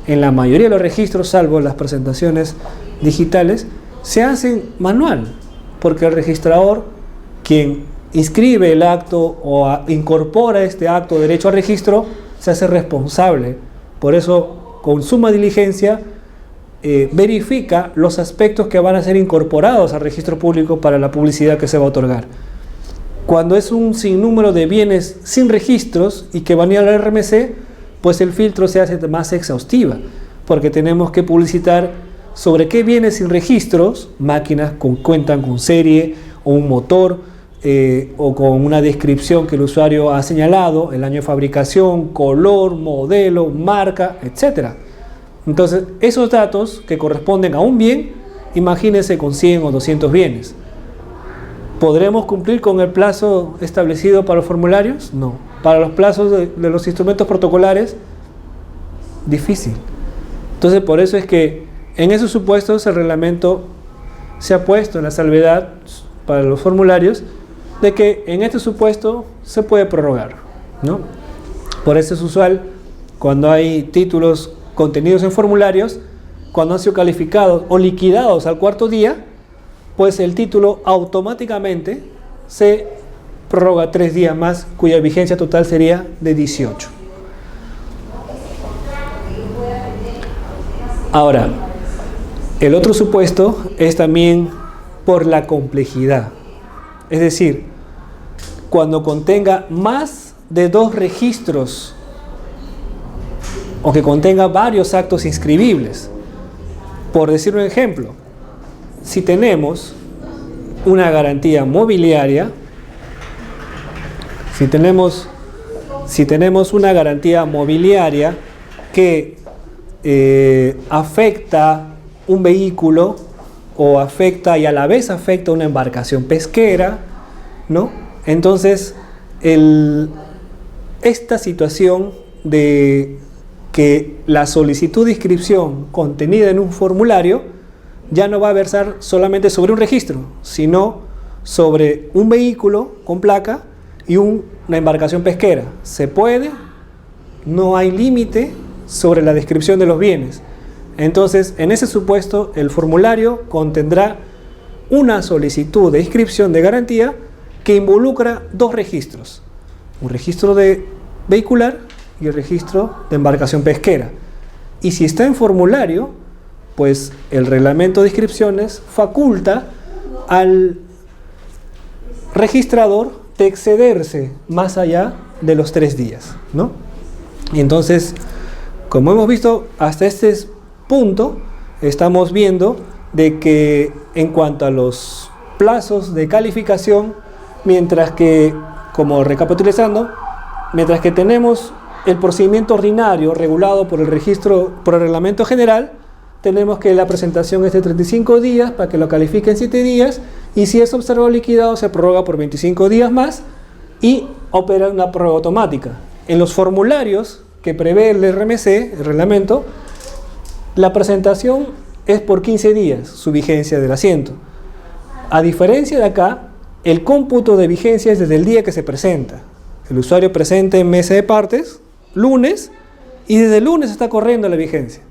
en la mayoría de los registros, salvo las presentaciones digitales, se hacen manual, porque el registrador, quien inscribe el acto o incorpora este acto de derecho al registro, se hace responsable. Por eso, con suma diligencia, verifica los aspectos que van a ser incorporados al registro público para la publicidad que se va a otorgar. Cuando es un sinnúmero de bienes sin registros y que van a ir al RMC, pues el filtro se hace más exhaustiva, porque tenemos que publicitar sobre qué bienes sin registros, máquinas cuentan con serie o un motor, o con una descripción que el usuario ha señalado, el año de fabricación, color, modelo, marca, etc. Entonces, esos datos que corresponden a un bien, imagínense con 100 o 200 bienes. ¿Podremos cumplir con el plazo establecido para los formularios? No. Para los plazos de los instrumentos protocolares, difícil. Entonces, por eso es que en esos supuestos el reglamento se ha puesto en la salvedad para los formularios de que en este supuesto se puede prorrogar, ¿no? Por eso es usual cuando hay títulos contenidos en formularios, cuando han sido calificados o liquidados al 4º día, pues el título automáticamente se prorroga 3 días más, cuya vigencia total sería de 18. Ahora, el otro supuesto es también por la complejidad. Es decir, cuando contenga más de 2 registros o que contenga varios actos inscribibles. Por decir un ejemplo, si tenemos una garantía mobiliaria, si tenemos una garantía mobiliaria que afecta un vehículo o afecta y a la vez afecta una embarcación pesquera, ¿no? Entonces, esta situación de que la solicitud de inscripción contenida en un formulario ya no va a versar solamente sobre un registro, sino sobre un vehículo con placa y una embarcación pesquera. Se puede, no hay límite sobre la descripción de los bienes. Entonces, en ese supuesto, el formulario contendrá una solicitud de inscripción de garantía que involucra dos registros: un registro de vehicular y el registro de embarcación pesquera. Y si está en formulario, pues el reglamento de inscripciones faculta al registrador de excederse más allá de los 3 días, ¿no? Y entonces, como hemos visto hasta este punto, estamos viendo de que en cuanto a los plazos de calificación, mientras que, como recapitulando, mientras que tenemos el procedimiento ordinario regulado por el reglamento general, tenemos que la presentación es de 35 días para que lo califique en 7 días, y si es observado liquidado se prorroga por 25 días más y opera una prórroga automática. En los formularios que prevé el RMC, el reglamento, la presentación es por 15 días, su vigencia del asiento. A diferencia de acá, el cómputo de vigencia es desde el día que se presenta. El usuario presenta en mesa de partes, lunes, y desde el lunes está corriendo la vigencia.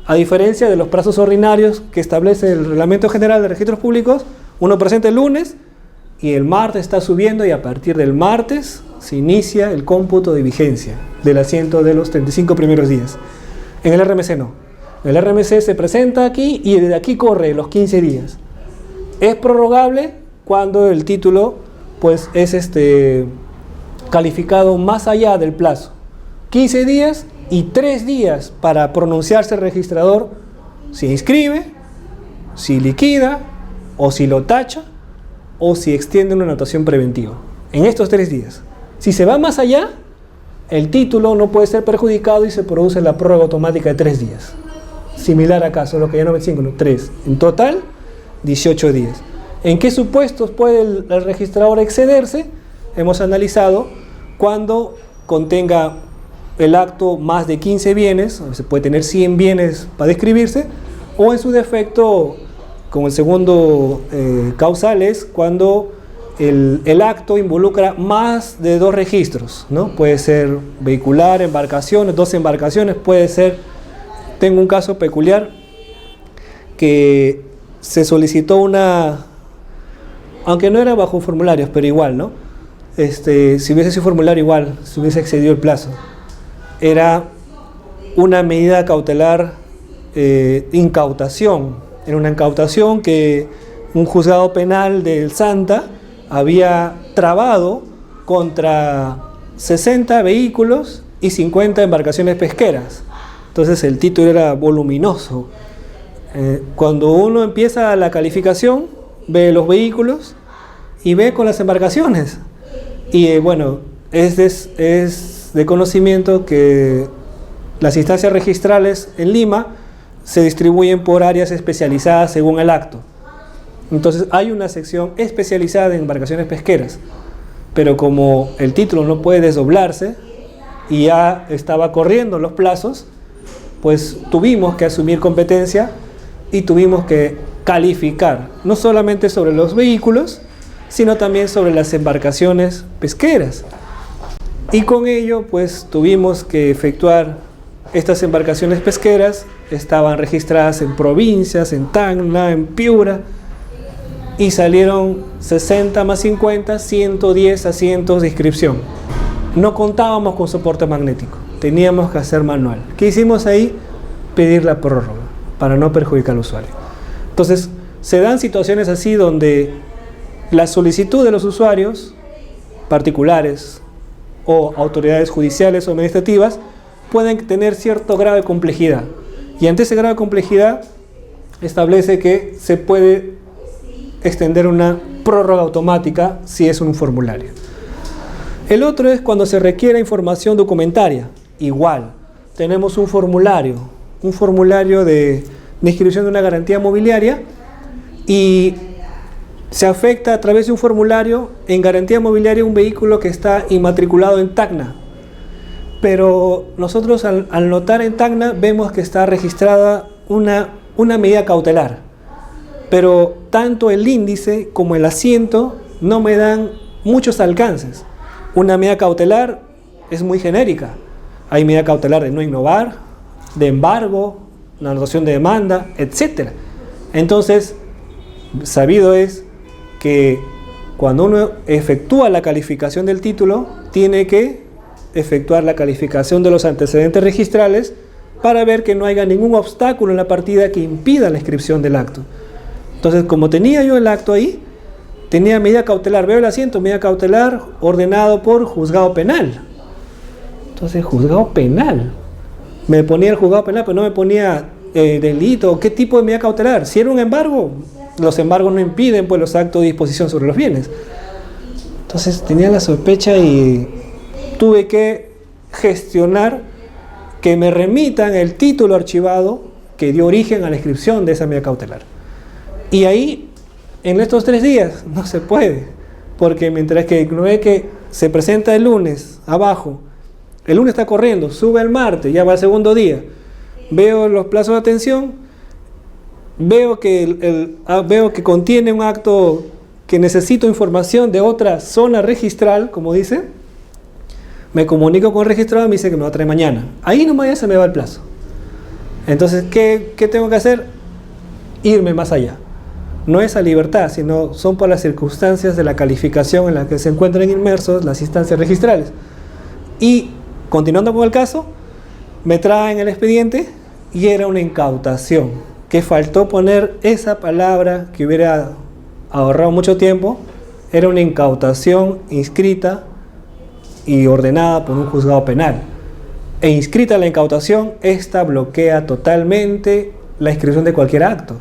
A diferencia de los plazos ordinarios que establece el Reglamento General de Registros Públicos, uno presenta el lunes y el martes está subiendo, y a partir del martes se inicia el cómputo de vigencia del asiento de los 35 primeros días. En el RMC no. El RMC se presenta aquí y desde aquí corre los 15 días. Es prorrogable cuando el título pues es calificado más allá del plazo. 15 días y 3 días para pronunciarse el registrador si inscribe, si liquida, o si lo tacha, o si extiende una anotación preventiva. En estos 3 días. Si se va más allá, el título no puede ser perjudicado y se produce la prórroga automática de 3 días. Similar acá, solo que ya no 25, no 3. En total, 18 días. ¿En qué supuestos puede el registrador excederse? Hemos analizado cuando contenga el acto más de 15 bienes, se puede tener 100 bienes para describirse, o en su defecto, como el segundo causal, es cuando el acto involucra más de 2 registros, ¿no? Puede ser vehicular, embarcaciones, 2 embarcaciones, puede ser, tengo un caso peculiar, que se solicitó aunque no era bajo formularios, pero igual, ¿no? Si hubiese sido formulario igual, se hubiese excedido el plazo. Era una medida cautelar, incautación. Era una incautación que un juzgado penal del Santa había trabado contra 60 vehículos y 50 embarcaciones pesqueras. Entonces el título era voluminoso. Cuando uno empieza la calificación, ve los vehículos y ve con las embarcaciones. Y bueno, es de conocimiento que las instancias registrales en Lima se distribuyen por áreas especializadas según el acto. Entonces hay una sección especializada en embarcaciones pesqueras, pero como el título no puede desdoblarse y ya estaba corriendo los plazos, pues tuvimos que asumir competencia y tuvimos que calificar, no solamente sobre los vehículos, sino también sobre las embarcaciones pesqueras. Y con ello, pues tuvimos que efectuar estas embarcaciones pesqueras. Estaban registradas en provincias, en Tacna, en Piura, y salieron 60 más 50, 110 asientos de inscripción. No contábamos con soporte magnético, teníamos que hacer manual. ¿Qué hicimos ahí? Pedir la prórroga para no perjudicar al usuario. Entonces, se dan situaciones así donde la solicitud de los usuarios particulares o autoridades judiciales o administrativas pueden tener cierto grado de complejidad. Y ante ese grado de complejidad, establece que se puede extender una prórroga automática si es un formulario. El otro es cuando se requiere información documentaria. Igual, tenemos un formulario de inscripción de una garantía mobiliaria y se afecta a través de un formulario en garantía mobiliaria un vehículo que está inmatriculado en Tacna. Pero nosotros al notar en Tacna vemos que está registrada una medida cautelar. Pero tanto el índice como el asiento no me dan muchos alcances. Una medida cautelar es muy genérica. Hay medida cautelar de no innovar, de embargo, una anotación de demanda, etc. Entonces, sabido es que cuando uno efectúa la calificación del título, tiene que efectuar la calificación de los antecedentes registrales para ver que no haya ningún obstáculo en la partida que impida la inscripción del acto. Entonces, como tenía yo el acto ahí, tenía medida cautelar, veo el asiento, medida cautelar ordenado por juzgado penal. Entonces, juzgado penal. Me ponía el juzgado penal, pero no me ponía delito, qué tipo de medida cautelar. Si era un embargo, los embargos no impiden pues los actos de disposición sobre los bienes. Entonces tenía la sospecha y tuve que gestionar que me remitan el título archivado que dio origen a la inscripción de esa medida cautelar. Y ahí, en estos 3 días, no se puede, porque mientras que no ve que se presenta el lunes abajo, el lunes está corriendo, sube el martes, ya va el segundo día, veo los plazos de atención, veo que contiene un acto que necesito información de otra zona registral, como dice, me comunico con el registrador y me dice que me va a traer mañana. Ahí nomás ya se me va el plazo. Entonces, ¿qué tengo que hacer? Irme más allá. No es a libertad, sino son por las circunstancias de la calificación en la que se encuentran inmersos las instancias registrales. Y, continuando con el caso, me traen el expediente y era una incautación, que faltó poner esa palabra que hubiera ahorrado mucho tiempo. Era una incautación inscrita y ordenada por un juzgado penal. E inscrita la incautación, esta bloquea totalmente la inscripción de cualquier acto.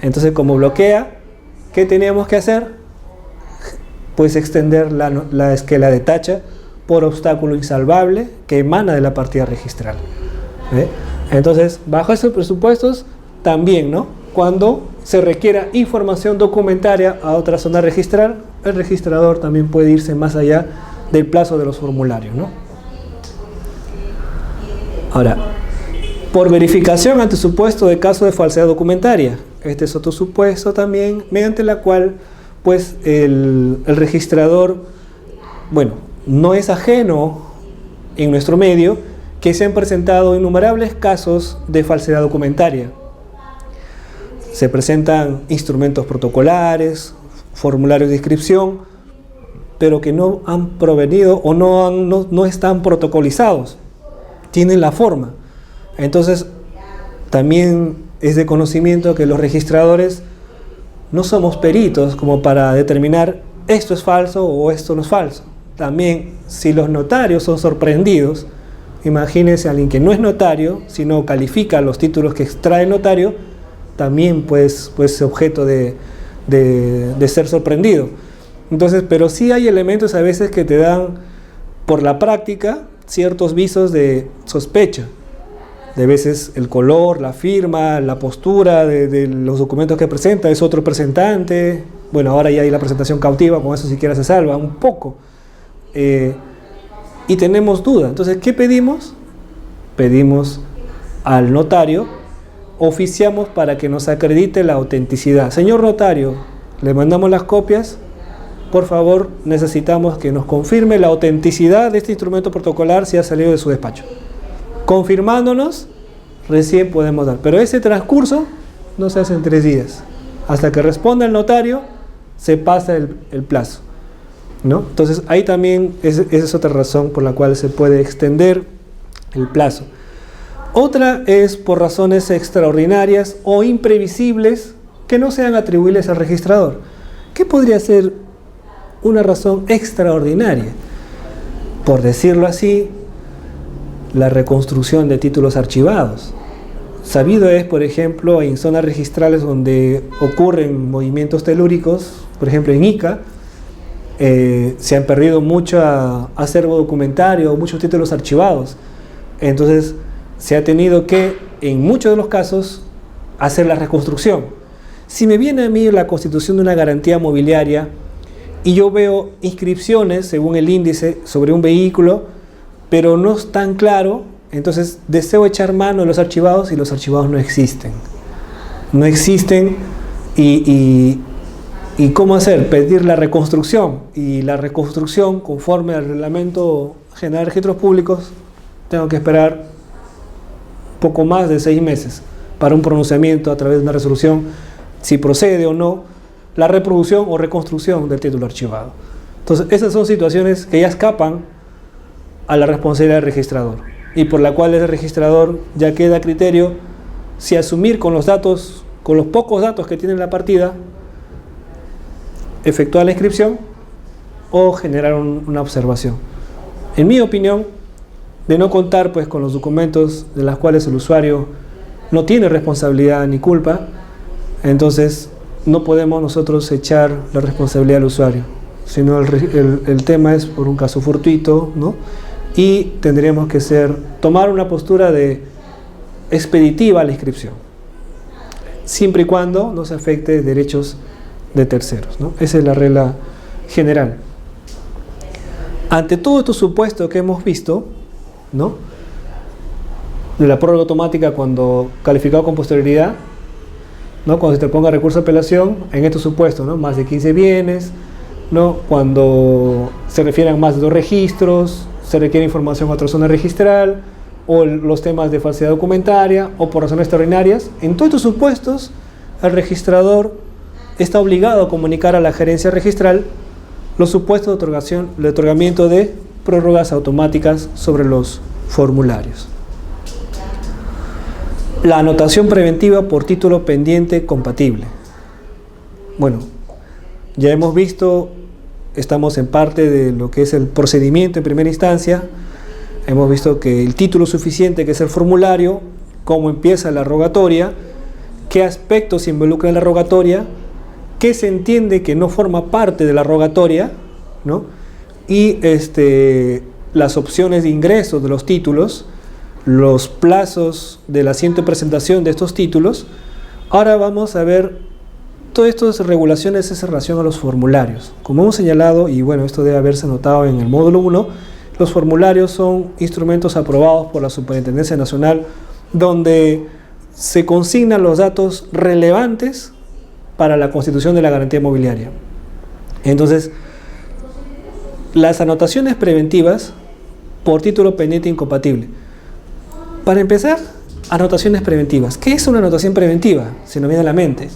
Entonces, como bloquea, ¿qué teníamos que hacer? Pues extender la esquela de tacha por obstáculo insalvable que emana de la partida registral. Entonces, bajo esos presupuestos, también, ¿no? Cuando se requiera información documentaria a otra zona registral, el registrador también puede irse más allá del plazo de los formularios, ¿no? Ahora, por verificación ante supuesto de caso de falsedad documentaria. Este es otro supuesto también, mediante la cual pues el registrador, bueno, no es ajeno en nuestro medio que se han presentado innumerables casos de falsedad documentaria. Se presentan instrumentos protocolares, formularios de inscripción, pero que no han provenido o no están protocolizados, tienen la forma. Entonces, también es de conocimiento que los registradores no somos peritos como para determinar esto es falso o esto no es falso. También, si los notarios son sorprendidos, imagínense a alguien que no es notario, sino califica los títulos que extrae el notario, también pues objeto de ser sorprendido. Entonces, pero sí hay elementos a veces que te dan, por la práctica, ciertos visos de sospecha. De veces el color, la firma, la postura de los documentos que presenta es otro presentante. Bueno, ahora ya hay la presentación cautiva, con eso siquiera se salva un poco. Y tenemos duda. Entonces, ¿qué pedimos? Pedimos al notario, oficiamos para que nos acredite la autenticidad. Señor notario, le mandamos las copias. Por favor, necesitamos que nos confirme la autenticidad de este instrumento protocolar si ha salido de su despacho. Confirmándonos, recién podemos dar. Pero ese transcurso no se hace en 3 días. Hasta que responda el notario, se pasa el plazo, ¿no? Entonces, ahí también esa es otra razón por la cual se puede extender el plazo. Otra es por razones extraordinarias o imprevisibles que no sean atribuibles al registrador. ¿Qué podría ser una razón extraordinaria? Por decirlo así, la reconstrucción de títulos archivados. Sabido es, por ejemplo, en zonas registrales donde ocurren movimientos telúricos, por ejemplo en Ica, se han perdido mucho acervo documentario, muchos títulos archivados. Entonces se ha tenido que, en muchos de los casos, hacer la reconstrucción. Si me viene a mí la constitución de una garantía mobiliaria y yo veo inscripciones según el índice sobre un vehículo, pero no es tan claro, entonces deseo echar mano de los archivados y los archivados no existen. No existen y ¿cómo hacer? Pedir la reconstrucción. Y la reconstrucción, conforme al Reglamento General de Registros Públicos, tengo que esperar poco más de 6 meses para un pronunciamiento a través de una resolución, si procede o no la reproducción o reconstrucción del título archivado. Entonces, esas son situaciones que ya escapan a la responsabilidad del registrador y por la cual el registrador ya queda a criterio si asumir con los datos, con los pocos datos que tiene la partida, efectuar la inscripción o generar una observación. En mi opinión, de no contar pues con los documentos de los cuales el usuario no tiene responsabilidad ni culpa, entonces no podemos nosotros echar la responsabilidad al usuario, sino el tema es por un caso fortuito, ¿no? Y tendríamos que tomar una postura de expeditiva a la inscripción, siempre y cuando no se afecte derechos de terceros, ¿no? Esa es la regla general. Ante todo estos supuestos que hemos visto, ¿no?, de la prórroga automática cuando calificado con posterioridad, ¿no?, cuando se te ponga recurso de apelación, en estos supuestos, ¿no?, más de 15 bienes, ¿no?, cuando se refieran más de 2 registros, se requiere información a otra zona registral, o los temas de falsedad documentaria, o por razones extraordinarias. En todos estos supuestos, el registrador está obligado a comunicar a la gerencia registral los supuestos de otorgamiento de prórrogas automáticas sobre los formularios. La anotación preventiva por título pendiente compatible. Bueno, ya hemos visto, estamos en parte de lo que es el procedimiento en primera instancia. Hemos visto que el título suficiente, que es el formulario, cómo empieza la rogatoria, qué aspectos se involucran en la rogatoria, qué se entiende que no forma parte de la rogatoria, ¿no?, y las opciones de ingreso de los títulos, los plazos del asiento de presentación de estos títulos. Ahora vamos a ver todas estas regulaciones en relación a los formularios. Como hemos señalado, y bueno, esto debe haberse notado en el módulo 1, los formularios son instrumentos aprobados por la Superintendencia Nacional donde se consignan los datos relevantes para la constitución de la garantía mobiliaria. Entonces, las anotaciones preventivas por título pendiente incompatible. Para empezar, anotaciones preventivas. ¿Qué es una anotación preventiva? Se nos viene a la mente.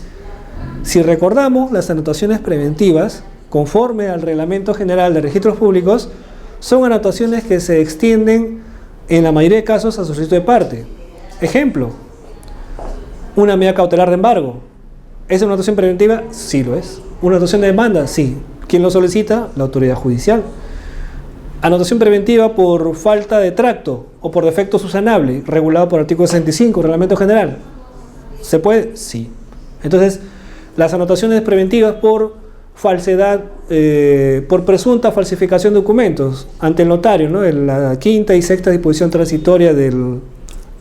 Si recordamos, las anotaciones preventivas, conforme al Reglamento General de Registros Públicos, son anotaciones que se extienden en la mayoría de casos a solicitud de parte. Ejemplo, una medida cautelar de embargo. ¿Es una anotación preventiva? Sí lo es. ¿Una anotación de demanda? Sí. ¿Quién lo solicita? La autoridad judicial. Anotación preventiva por falta de tracto o por defecto subsanable, regulado por el artículo 65, Reglamento General. ¿Se puede? Sí. Entonces, las anotaciones preventivas por falsedad, por presunta falsificación de documentos ante el notario, ¿no?, en la 5ª y 6ª disposición transitoria del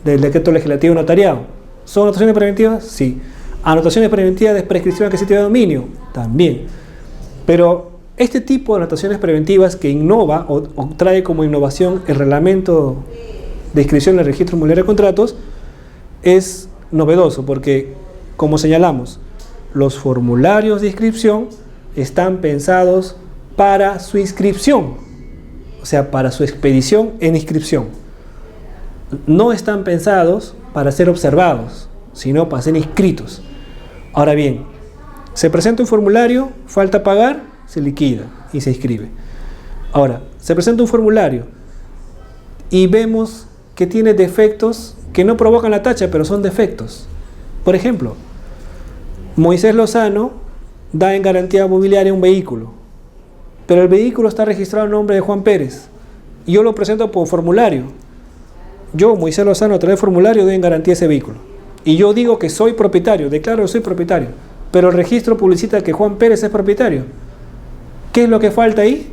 decreto legislativo notariado. ¿Son anotaciones preventivas? Sí. Anotaciones preventivas de prescripción adquisitiva de dominio, también. Pero este tipo de anotaciones preventivas que innova o trae como innovación el reglamento de inscripción en el registro mobiliario de contratos es novedoso porque, como señalamos, los formularios de inscripción están pensados para su inscripción, o sea, para su expedición en inscripción. No están pensados para ser observados, sino para ser inscritos. Ahora bien, se presenta un formulario, falta pagar, se liquida y se inscribe. Ahora, se presenta un formulario y vemos que tiene defectos que no provocan la tacha, pero son defectos. Por ejemplo, Moisés Lozano da en garantía mobiliaria un vehículo, pero el vehículo está registrado en nombre de Juan Pérez y yo lo presento por formulario. Yo, Moisés Lozano, a través del formulario doy en garantía ese vehículo. y yo digo que soy propietario, declaro que soy propietario, pero el registro publicita que Juan Pérez es propietario, ¿qué es lo que falta ahí?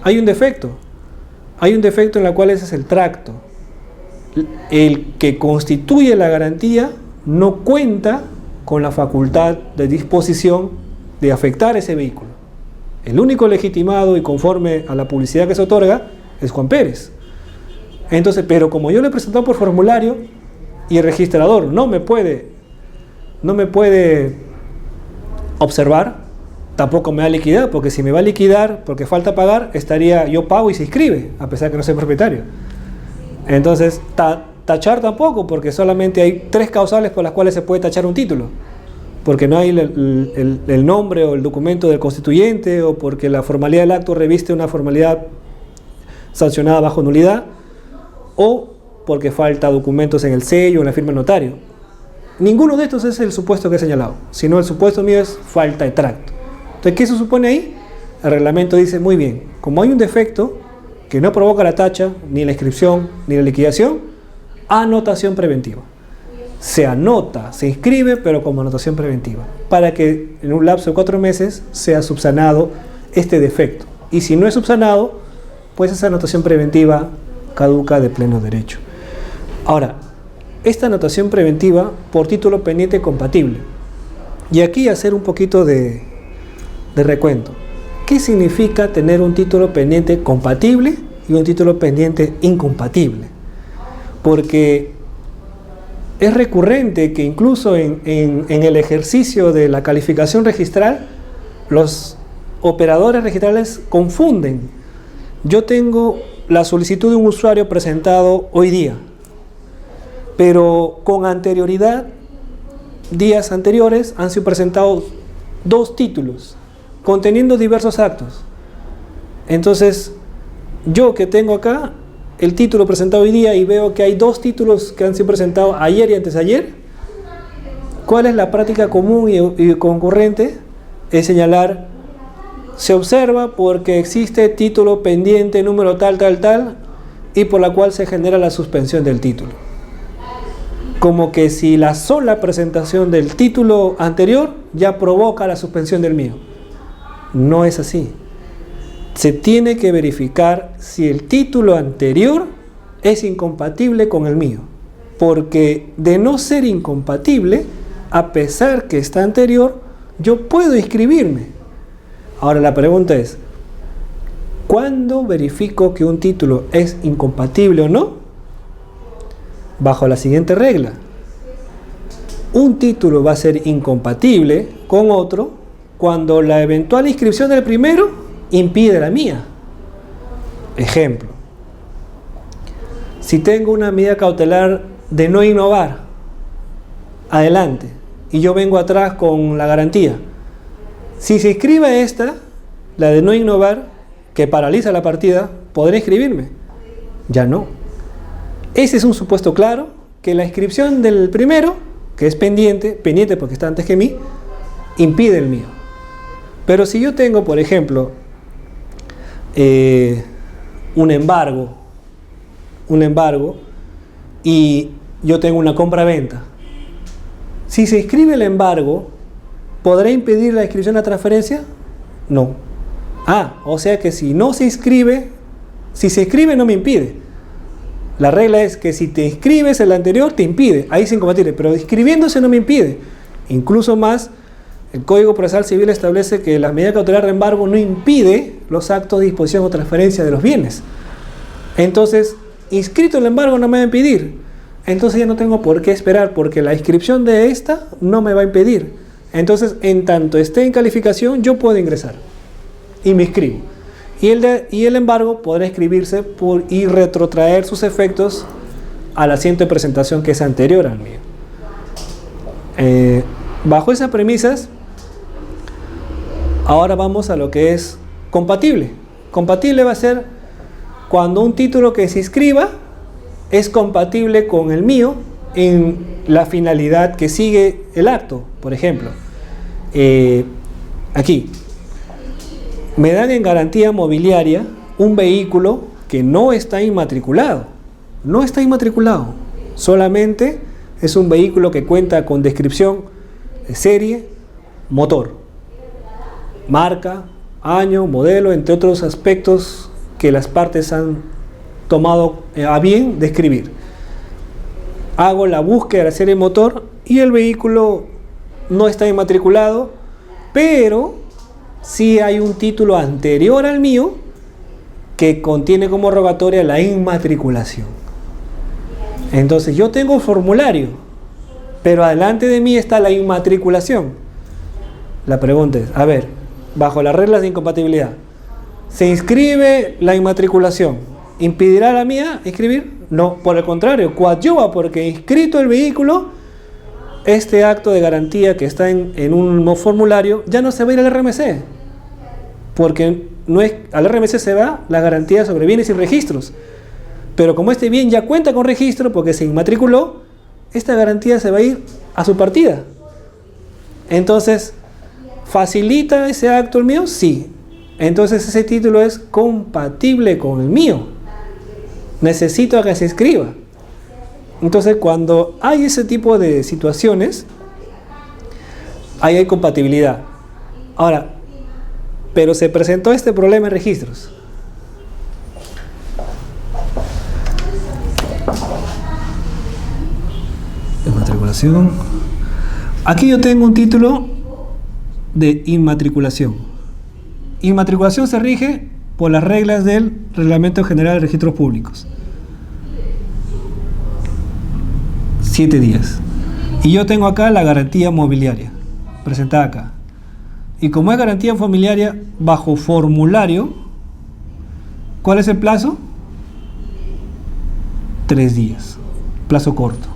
Hay un defecto. Hay un defecto en el cual ese es el tracto. El que constituye la garantía no cuenta con la facultad de disposición de afectar ese vehículo. El único legitimado y conforme a la publicidad que se otorga es Juan Pérez. Entonces, pero como yo le he presentado por formulario y el registrador no me puede observar, tampoco me va a liquidar, porque si me va a liquidar porque falta pagar, yo pago y se inscribe, a pesar de que no soy propietario. Entonces, tachar tampoco, porque solamente hay 3 causales por las cuales se puede tachar un título. Porque no hay el nombre o el documento del constituyente, o porque la formalidad del acto reviste una formalidad sancionada bajo nulidad, o porque falta documentos en el sello o en la firma del notario. Ninguno de estos es el supuesto que he señalado, sino el supuesto mío es falta de tracto. Entonces, ¿qué se supone ahí? El reglamento dice, muy bien, como hay un defecto que no provoca la tacha, ni la inscripción, ni la liquidación, anotación preventiva. Se anota, se inscribe, pero como anotación preventiva, para que en un lapso de 4 meses sea subsanado este defecto. Y si no es subsanado, pues esa anotación preventiva caduca de pleno derecho. Ahora, esta anotación preventiva por título pendiente compatible. Y aquí hacer un poquito de recuento. ¿Qué significa tener un título pendiente compatible y un título pendiente incompatible? Porque es recurrente que incluso en el ejercicio de la calificación registral, los operadores registrales confunden. Yo tengo la solicitud de un usuario presentado hoy día, pero con anterioridad, días anteriores, han sido presentados 2 títulos conteniendo diversos actos. Entonces, yo que tengo acá el título presentado hoy día y veo que hay 2 títulos que han sido presentados ayer y antes de ayer, ¿cuál es la práctica común y concurrente? Es señalar, se observa porque existe título pendiente número tal, y por la cual se genera la suspensión del título. Como que si la sola presentación del título anterior ya provoca la suspensión del mío. No es así. Se tiene que verificar si el título anterior es incompatible con el mío, porque de no ser incompatible, a pesar que está anterior, yo puedo inscribirme. Ahora la pregunta es, ¿cuándo verifico que un título es incompatible o no? Bajo la siguiente regla: un título va a ser incompatible con otro cuando la eventual inscripción del primero impide la mía. Ejemplo: si tengo una medida cautelar de no innovar adelante y yo vengo atrás con la garantía, si se inscribe esta, la de no innovar, que paraliza la partida, ¿podré inscribirme? Ya no. Ese es un supuesto claro, que la inscripción del primero, que es pendiente porque está antes que mí, impide el mío. Pero si yo tengo, por ejemplo, un embargo y yo tengo una compra-venta, si se inscribe el embargo, ¿podrá impedir la inscripción a transferencia? No. O sea que si se inscribe no me impide. La regla es que si te inscribes el anterior te impide, ahí es incompatible, pero inscribiéndose no me impide. Incluso más, el Código Procesal Civil establece que la medida cautelar de embargo no impide los actos de disposición o transferencia de los bienes. Entonces, inscrito el embargo no me va a impedir. Entonces ya no tengo por qué esperar, porque la inscripción de esta no me va a impedir. Entonces, en tanto esté en calificación, yo puedo ingresar y me inscribo. Y el embargo podrá inscribirse y retrotraer sus efectos al asiento de presentación que es anterior al mío. Bajo esas premisas, ahora vamos a lo que es compatible. Compatible va a ser cuando un título que se inscriba es compatible con el mío en la finalidad que sigue el acto. Por ejemplo, aquí me dan en garantía mobiliaria un vehículo que no está inmatriculado. No está inmatriculado. Solamente Es un vehículo que cuenta con descripción de serie, motor, marca, año, modelo, entre otros aspectos que las partes han tomado a bien describir. Hago la búsqueda de la serie motor y el vehículo no está inmatriculado, pero sí hay un título anterior al mío que contiene como rogatoria la inmatriculación. Entonces yo tengo formulario, pero adelante de mí está la inmatriculación. La pregunta es, a ver, bajo las reglas de incompatibilidad, ¿se inscribe la inmatriculación? ¿Impedirá la mía inscribir? No, por el contrario, coadyuva, porque inscrito el vehículo, este acto de garantía que está en un formulario ya no se va a ir al RMC, porque no es, al RMC se va la garantía sobre bienes y registros, pero como este bien ya cuenta con registro porque se inmatriculó, esta garantía se va a ir a su partida. Entonces, ¿facilita ese acto el mío? Sí. Entonces ese título es compatible con el mío. Necesito que se inscriba. Entonces, cuando hay ese tipo de situaciones, ahí hay compatibilidad. Ahora, pero se presentó este problema en registros. Inmatriculación. Aquí yo tengo un título de inmatriculación. Inmatriculación se rige por las reglas del Reglamento General de Registros Públicos. 7 días. Y yo tengo acá la garantía mobiliaria, presentada acá. Y como es garantía mobiliaria bajo formulario, ¿cuál es el plazo? 3 días. Plazo corto.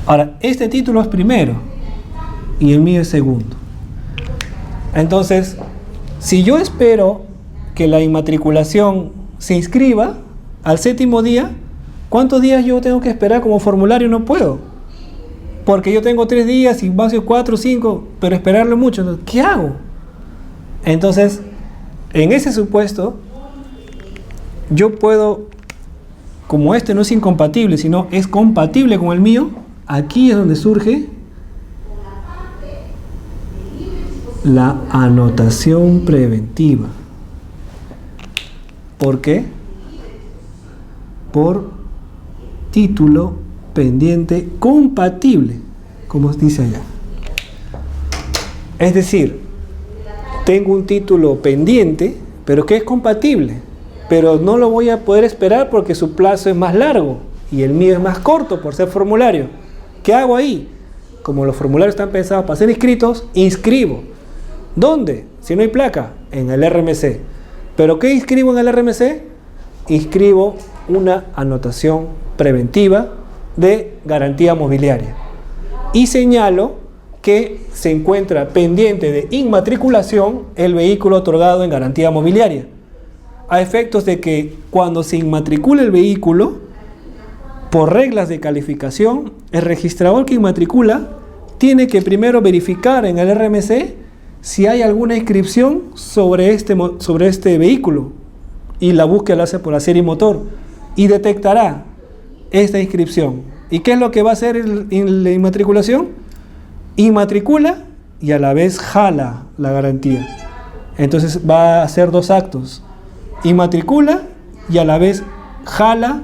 Ahora, este título es primero y el mío es segundo. Entonces, si yo espero que la inmatriculación se inscriba al 7º día, ¿cuántos días yo tengo que esperar como formulario? No puedo, porque yo tengo 3 días y más de 4 o 5, pero esperarlo mucho. Entonces, ¿qué hago? Entonces, en ese supuesto, yo puedo, como este no es incompatible, sino es compatible con el mío, aquí es donde surge la anotación preventiva. ¿Por qué? Por título pendiente compatible, como dice allá. Es decir, tengo un título pendiente, pero que es compatible, pero no lo voy a poder esperar porque su plazo es más largo y el mío es más corto por ser formulario. ¿Qué hago ahí? Como los formularios están pensados para ser inscritos, inscribo. ¿Dónde? Si no hay placa, en el RMC. ¿Pero qué inscribo en el RMC? Inscribo una anotación preventiva de garantía mobiliaria. Y señalo que se encuentra pendiente de inmatriculación el vehículo otorgado en garantía mobiliaria. A efectos de que cuando se inmatricule el vehículo, por reglas de calificación, el registrador que inmatricula tiene que primero verificar en el RMC si hay alguna inscripción sobre este vehículo, y la búsqueda la hace por la serie motor y detectará esta inscripción. ¿Y qué es lo que va a hacer en la inmatriculación? Inmatricula y a la vez jala la garantía. Entonces va a hacer 2 actos: inmatricula y a la vez jala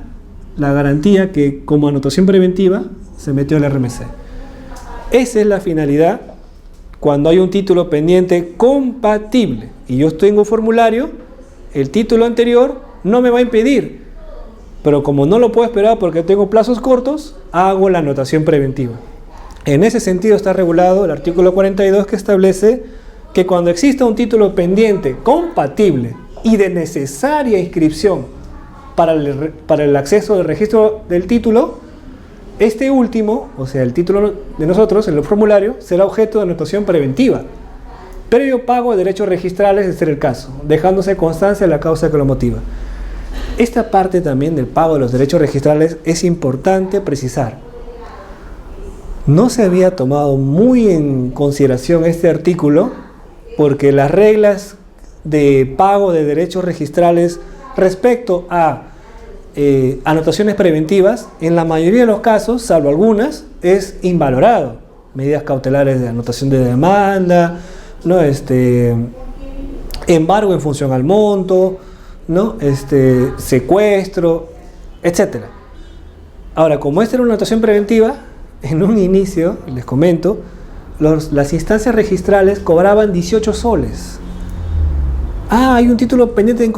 la garantía que como anotación preventiva se metió al RMC. Esa es la finalidad cuando hay un título pendiente compatible y yo tengo un formulario. El título anterior no me va a impedir, pero como no lo puedo esperar porque tengo plazos cortos, hago la anotación preventiva. En ese sentido está regulado el artículo 42, que establece que cuando exista un título pendiente compatible y de necesaria inscripción para el acceso del registro del título, este último, o sea el título de nosotros, el formulario, será objeto de anotación preventiva, previo pago de derechos registrales de ser el caso, dejándose constancia de la causa que lo motiva. Esta parte también del pago de los derechos registrales es importante precisar. No se había tomado muy en consideración este artículo porque las reglas de pago de derechos registrales respecto a anotaciones preventivas, en la mayoría de los casos, salvo algunas, es invalorado. Medidas cautelares de anotación de demanda, ¿no? Embargo en función al monto, ¿no? Secuestro, etcétera. Ahora, como esta era una anotación preventiva, en un inicio, les comento, las instancias registrales cobraban 18 soles. Hay un título pendiente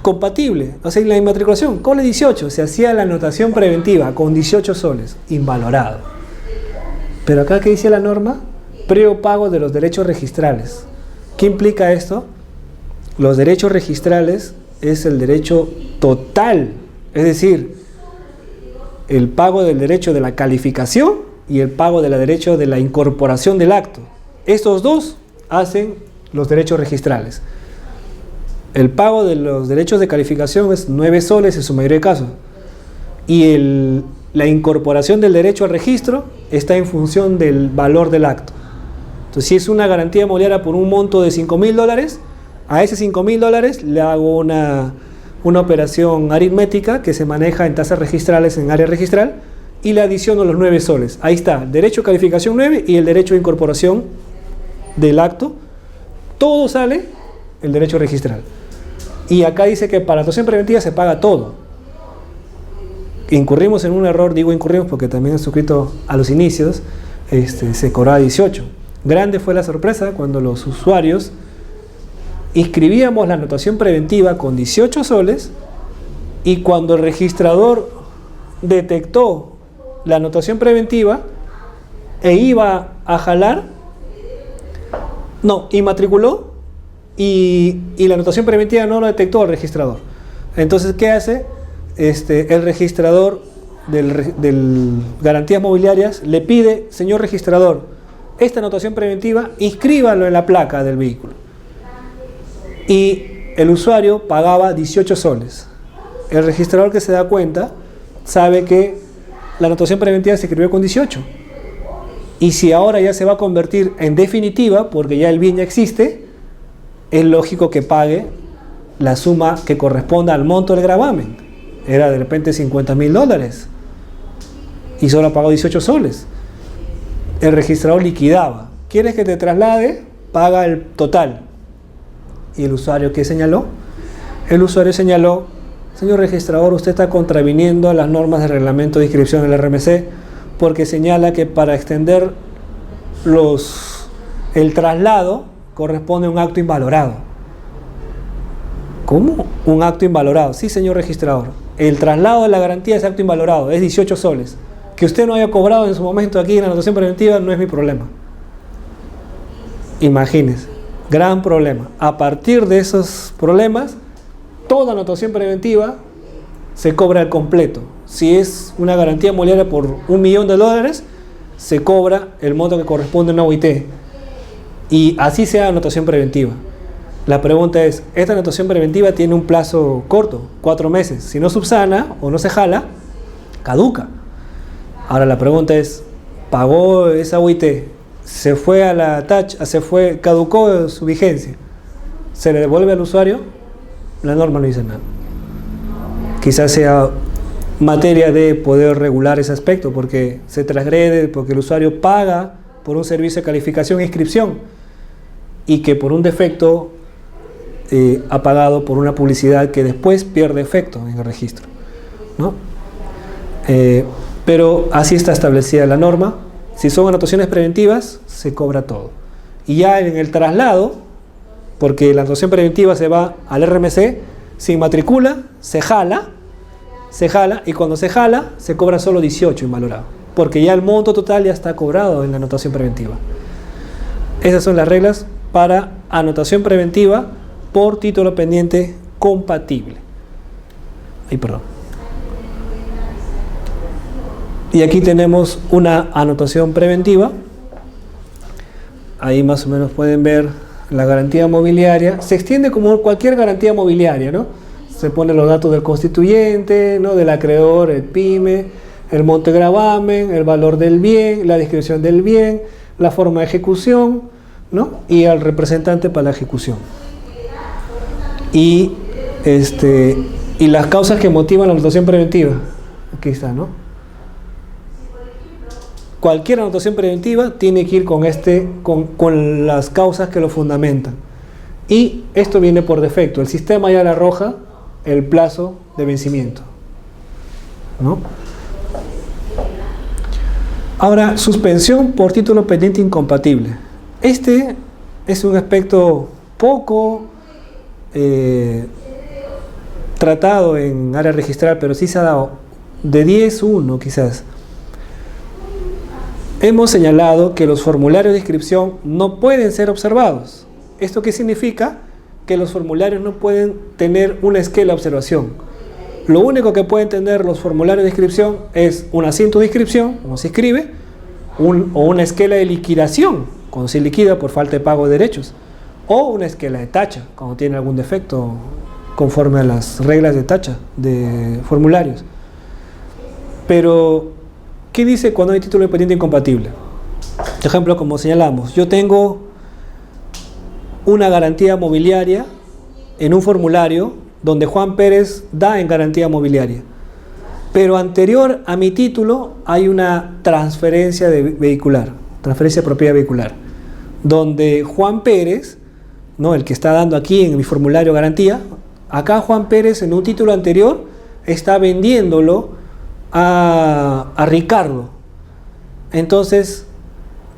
compatible, o sea, en la inmatriculación, cobre 18, se hacía la anotación preventiva con 18 soles, invalorado. Pero acá, ¿qué dice la norma? Previo pago de los derechos registrales. ¿Qué implica esto? Los derechos registrales es el derecho total, es decir, el pago del derecho de la calificación y el pago del derecho de la incorporación del acto. Estos dos hacen los derechos registrales. El pago de los derechos de calificación es 9 soles en su mayoría de casos. Y la incorporación del derecho al registro está en función del valor del acto. Entonces, si es una garantía mobiliaria por un monto de $5.000, a ese $5.000 le hago una operación aritmética que se maneja en tasas registrales en área registral y le adiciono los 9 soles. Ahí está, derecho de calificación 9 y el derecho de incorporación del acto. Todo sale el derecho registral. Y acá dice que para anotación preventiva se paga todo. Incurrimos en un error, digo incurrimos porque también he suscrito a los inicios, se cobraba 18. Grande fue la sorpresa cuando los usuarios inscribíamos la anotación preventiva con 18 soles y cuando el registrador detectó la anotación preventiva e iba a jalar, inmatriculó y la anotación preventiva no lo detectó el registrador. Entonces, ¿qué hace? El registrador del garantías mobiliarias le pide: señor registrador, esta anotación preventiva, inscríbalo en la placa del vehículo. Y el usuario pagaba 18 soles. El registrador, que se da cuenta, sabe que la anotación preventiva se escribió con 18. Y si ahora ya se va a convertir en definitiva, porque ya el bien ya existe, es lógico que pague la suma que corresponda al monto del gravamen. Era de repente $50.000 y solo ha pagado 18 soles. El registrador liquidaba. ¿Quieres que te traslade? Paga el total. ¿Y el usuario qué señaló? El usuario señaló: señor registrador, usted está contraviniendo a las normas del reglamento de inscripción del RMC, porque señala que para extender el traslado corresponde a un acto invalorado. ¿Cómo? ¿Un acto invalorado? Sí, señor registrador. El traslado de la garantía es acto invalorado, es 18 soles. Que usted no haya cobrado en su momento aquí en la anotación preventiva no es mi problema. Imagínense, gran problema. A partir de esos problemas, toda anotación preventiva se cobra al completo. Si es una garantía mobiliaria por $1.000.000, se cobra el monto que corresponde a una OIT. Y así sea anotación preventiva. La pregunta es: esta anotación preventiva tiene un plazo corto, 4 meses. Si no subsana o no se jala, caduca. Ahora la pregunta es: pagó esa OIT, se fue a la TACH, caducó su vigencia, ¿se le devuelve al usuario? La norma no dice nada. Quizás sea materia de poder regular ese aspecto, porque se transgrede, porque el usuario paga por un servicio de calificación e inscripción y que por un defecto ha pagado por una publicidad que después pierde efecto en el registro, ¿no? Pero así está establecida la norma. Si son anotaciones preventivas, se cobra todo. Y ya en el traslado, porque la anotación preventiva se va al RMC, se inmatricula, se jala, y cuando se jala, se cobra solo 18 invalorado, porque ya el monto total ya está cobrado en la anotación preventiva. Esas son las reglas para anotación preventiva por título pendiente compatible. Y aquí tenemos una anotación preventiva. Ahí más o menos pueden ver la garantía mobiliaria. Se extiende como cualquier garantía mobiliaria, ¿no? Se ponen los datos del constituyente, ¿no? Del acreedor, el PYME, el monto de gravamen, el valor del bien, la descripción del bien, la forma de ejecución, ¿no? Y al representante para la ejecución. Y Y las causas que motivan la anotación preventiva. Aquí está, ¿no? Cualquier anotación preventiva tiene que ir con las causas que lo fundamentan. Y esto viene por defecto. El sistema ya le arroja el plazo de vencimiento, ¿no? Ahora, suspensión por título pendiente incompatible. Este es un aspecto poco tratado en área registral, pero sí se ha dado de 10-1 quizás. Hemos señalado que los formularios de inscripción no pueden ser observados. ¿Esto qué significa? Que los formularios no pueden tener una esquela de observación. Lo único que pueden tener los formularios de inscripción es un asiento de inscripción, como se escribe, o una esquela de liquidación, cuando se liquida por falta de pago de derechos, o una esquela de tacha, cuando tiene algún defecto conforme a las reglas de tacha de formularios. Pero, ¿qué dice cuando hay título pendiente incompatible? Por ejemplo, como señalamos, yo tengo una garantía mobiliaria en un formulario donde Juan Pérez da en garantía mobiliaria, pero anterior a mi título hay una transferencia vehicular, transferencia de propiedad vehicular, donde Juan Pérez, ¿no?, el que está dando aquí en mi formulario garantía, acá Juan Pérez en un título anterior está vendiéndolo a Ricardo. Entonces,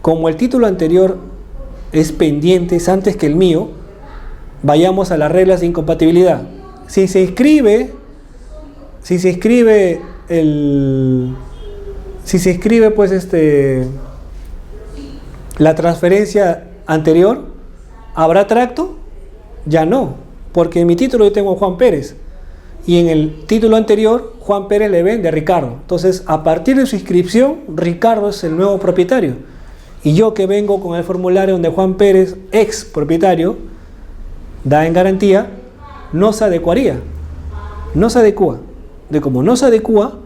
como el título anterior es pendiente, es antes que el mío, vayamos a las reglas de incompatibilidad. Si se inscribe pues la transferencia anterior, ¿habrá tracto? Ya no, porque en mi título yo tengo a Juan Pérez y en el título anterior Juan Pérez le vende a Ricardo. Entonces, a partir de su inscripción, Ricardo es el nuevo propietario. Y yo que vengo con el formulario donde Juan Pérez, ex propietario, da en garantía, no se adecuaría. No se adecua. De como no se adecua,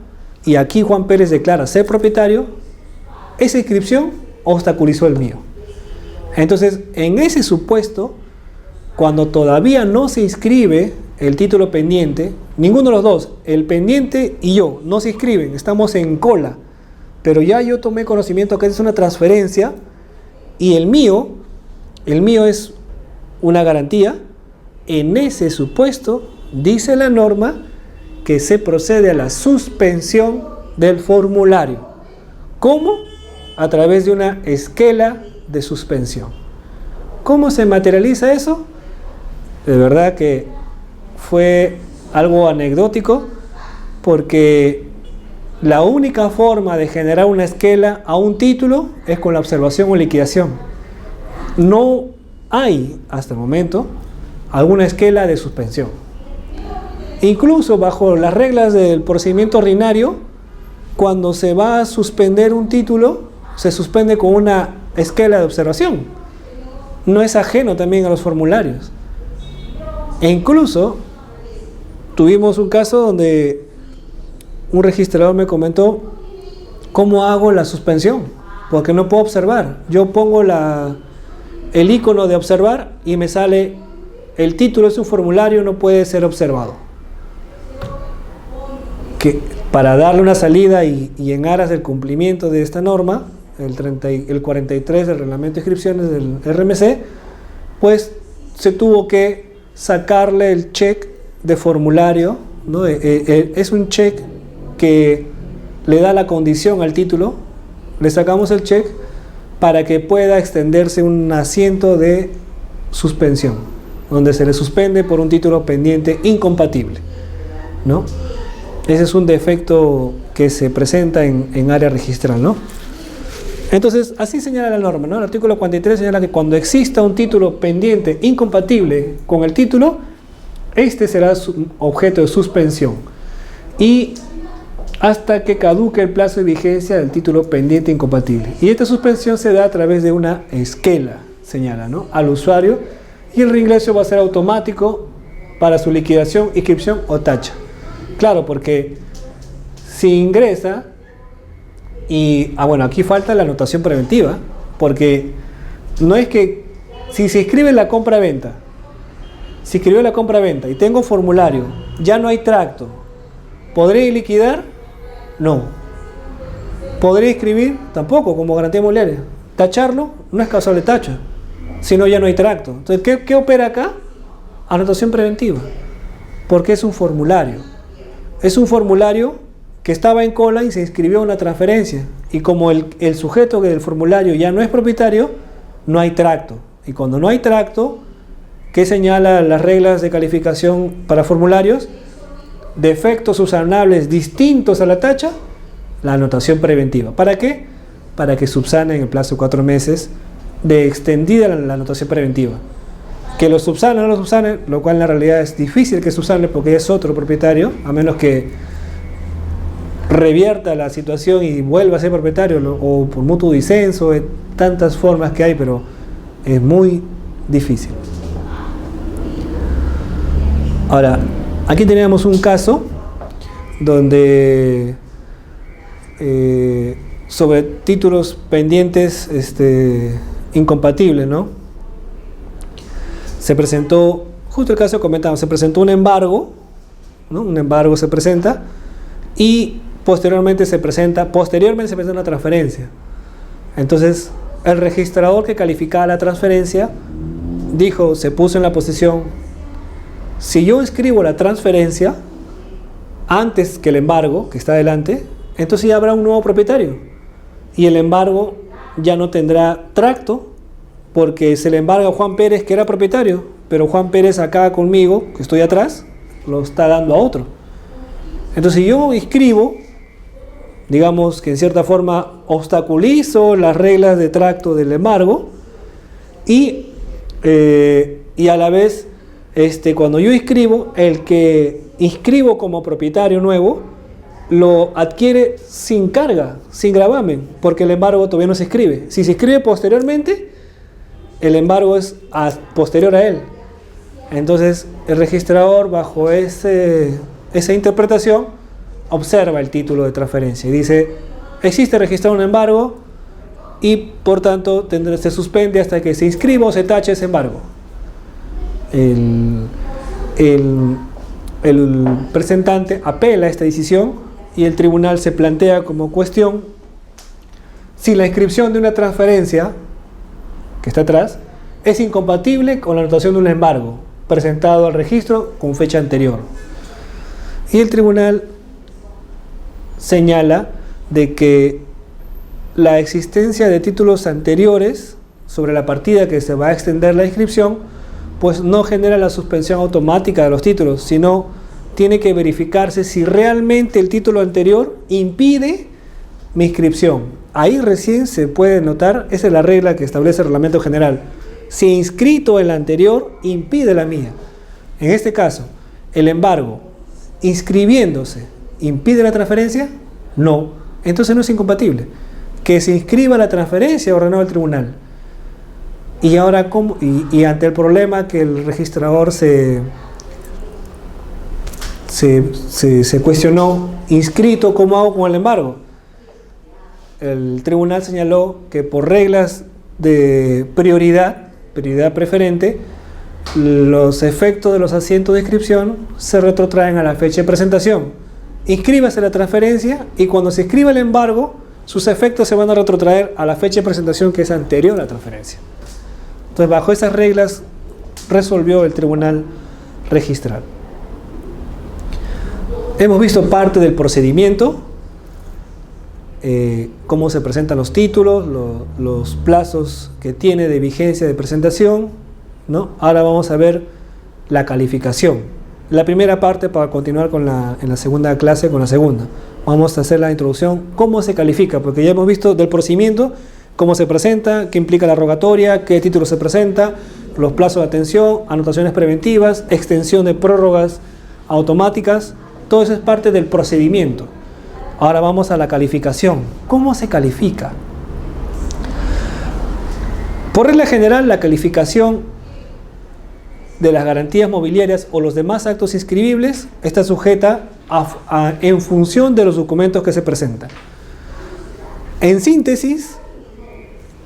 y aquí Juan Pérez declara ser propietario, esa inscripción obstaculizó el mío. Entonces, en ese supuesto, cuando todavía no se inscribe el título pendiente, ninguno de los dos, el pendiente y yo, no se inscriben, estamos en cola, pero ya yo tomé conocimiento que es una transferencia y el mío es una garantía. En ese supuesto, dice la norma que se procede a la suspensión del formulario. ¿Cómo? A través de una esquela de suspensión. ¿Cómo se materializa eso? De verdad que fue algo anecdótico, porque la única forma de generar una esquela a un título es con la observación o liquidación. No hay, hasta el momento, alguna esquela de suspensión. Incluso bajo las reglas del procedimiento ordinario, cuando se va a suspender un título, se suspende con una esquela de observación. No es ajeno también a los formularios. E incluso tuvimos un caso donde un registrador me comentó: ¿cómo hago la suspensión? Porque no puedo observar. Yo pongo el icono de observar y me sale el título de su formulario no puede ser observado. Que para darle una salida y en aras del cumplimiento de esta norma, el 43 del reglamento de inscripciones del RMC, pues se tuvo que sacarle el check de formulario, ¿no? Es un check que le da la condición al título, le sacamos el check para que pueda extenderse un asiento de suspensión, donde se le suspende por un título pendiente incompatible, ¿no? Ese es un defecto que se presenta en área registral, ¿no? Entonces, así señala la norma, ¿no? El artículo 43 señala que cuando exista un título pendiente incompatible con el título, este será objeto de suspensión y hasta que caduque el plazo de vigencia del título pendiente incompatible. Y esta suspensión se da a través de una esquela, señala, ¿no?, al usuario, y el reingreso va a ser automático para su liquidación, inscripción o tacha. Claro, porque si ingresa y, bueno, aquí falta la anotación preventiva, porque no es que si se inscribe la compra-venta, si escribió la compra-venta y tengo formulario ya no hay tracto. ¿Podré liquidar? No. ¿Podré inscribir? Tampoco, como garantía inmobiliaria. ¿Tacharlo? No es causal de tacho, sino ya no hay tracto. Entonces, ¿qué opera acá? Anotación preventiva, porque es un formulario. Es un formulario que estaba en cola y se inscribió una transferencia. Y como el sujeto del formulario ya no es propietario, no hay tracto. Y cuando no hay tracto, ¿qué señala las reglas de calificación para formularios? Defectos subsanables distintos a la tacha, la anotación preventiva. ¿Para qué? Para que subsane en el plazo de 4 meses de extendida la anotación preventiva. Que lo subsane o no lo subsane, lo cual en la realidad es difícil que subsane porque ya es otro propietario, a menos que revierta la situación y vuelva a ser propietario, o por mutuo disenso, de tantas formas que hay, pero es muy difícil. Ahora, aquí teníamos un caso donde sobre títulos pendientes incompatibles, ¿no? Se presentó, justo el caso que comentamos, se presentó un embargo, ¿no? Un embargo se presenta y posteriormente se presenta una transferencia. Entonces, el registrador que calificaba la transferencia dijo, se puso en la posición: si yo inscribo la transferencia antes que el embargo, que está adelante, entonces ya habrá un nuevo propietario y el embargo ya no tendrá tracto, porque se le embarga a Juan Pérez, que era propietario, pero Juan Pérez acá conmigo, que estoy atrás, lo está dando a otro. Entonces, si yo inscribo, digamos que en cierta forma obstaculizo las reglas de tracto del embargo y a la vez, cuando yo inscribo, el que inscribo como propietario nuevo lo adquiere sin carga, sin gravamen, porque el embargo todavía no se inscribe. Si se inscribe posteriormente, el embargo es posterior a él. Entonces, el registrador, bajo esa interpretación, observa el título de transferencia y dice: existe registrado un embargo y por tanto se suspende hasta que se inscriba o se tache ese embargo. El presentante apela a esta decisión y el tribunal se plantea como cuestión si la inscripción de una transferencia que está atrás es incompatible con la anotación de un embargo presentado al registro con fecha anterior. Y el tribunal señala de que la existencia de títulos anteriores sobre la partida que se va a extender la inscripción, pues no genera la suspensión automática de los títulos, sino tiene que verificarse si realmente el título anterior impide mi inscripción. Ahí recién se puede notar, esa es la regla que establece el reglamento general: si inscrito el anterior impide la mía. En este caso, el embargo inscribiéndose impide la transferencia, no, entonces no es incompatible. Que se inscriba la transferencia ordenó el tribunal. Y ahora, y ante el problema que el registrador se cuestionó, inscrito, ¿cómo hago con el embargo? El tribunal señaló que por reglas de prioridad preferente, los efectos de los asientos de inscripción se retrotraen a la fecha de presentación. Inscríbase la transferencia y cuando se escriba el embargo, sus efectos se van a retrotraer a la fecha de presentación que es anterior a la transferencia. Entonces, bajo esas reglas resolvió el tribunal registral. Hemos visto parte del procedimiento, cómo se presentan los títulos, los plazos que tiene de vigencia de presentación, ¿no? Ahora vamos a ver la calificación. La primera parte, para continuar en la segunda clase con la segunda. Vamos a hacer la introducción, cómo se califica, porque ya hemos visto del procedimiento, cómo se presenta, qué implica la rogatoria, qué título se presenta, los plazos de atención, anotaciones preventivas, extensión de prórrogas automáticas. Todo eso es parte del procedimiento. Ahora vamos a la calificación. ¿Cómo se califica? Por regla general, la calificación de las garantías mobiliarias o los demás actos inscribibles está sujeta en función de los documentos que se presentan. En síntesis,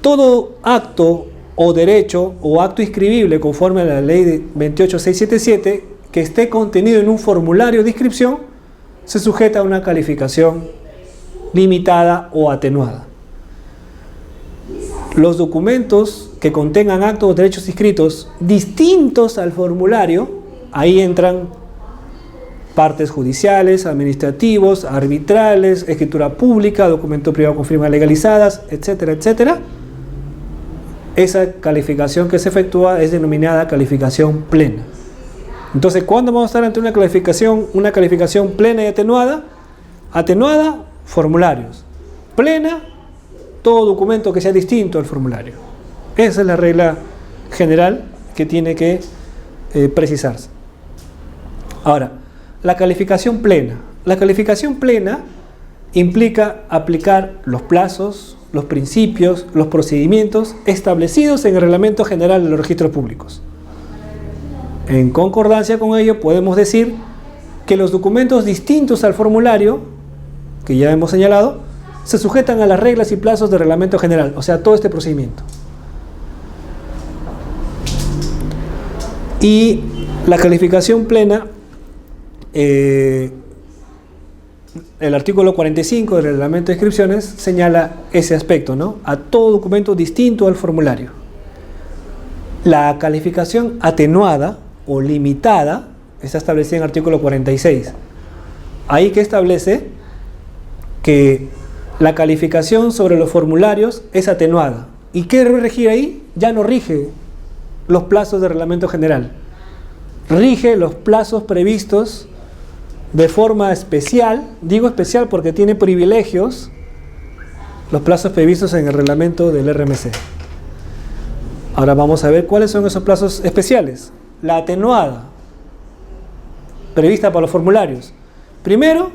todo acto o derecho o acto inscribible conforme a la ley de 28677 que esté contenido en un formulario de inscripción se sujeta a una calificación limitada o atenuada. Los documentos que contengan actos o derechos inscritos distintos al formulario, ahí entran partes judiciales, administrativos, arbitrales, escritura pública, documento privado con firmas legalizadas, etcétera, etcétera. Esa calificación que se efectúa es denominada calificación plena. Entonces, ¿cuándo vamos a estar ante una calificación plena y atenuada? Atenuada, formularios. Plena, todo documento que sea distinto al formulario. Esa es la regla general que tiene que precisarse. Ahora, la calificación plena. La calificación plena implica aplicar los plazos, los principios, los procedimientos establecidos en el Reglamento General de los Registros Públicos. En concordancia con ello, podemos decir que los documentos distintos al formulario, que ya hemos señalado, se sujetan a las reglas y plazos del Reglamento General, o sea, todo este procedimiento. Y la calificación plena, el artículo 45 del Reglamento de Inscripciones señala ese aspecto, ¿no? A todo documento distinto al formulario. La calificación atenuada o limitada está establecida en el artículo 46. Ahí que establece que la calificación sobre los formularios es atenuada. ¿Y qué rige ahí? Ya no rige los plazos del Reglamento General. Rige los plazos previstos de forma especial. Digo especial porque tiene privilegios los plazos previstos en el reglamento del RMC. Ahora vamos a ver cuáles son esos plazos especiales. La atenuada, prevista para los formularios. Primero,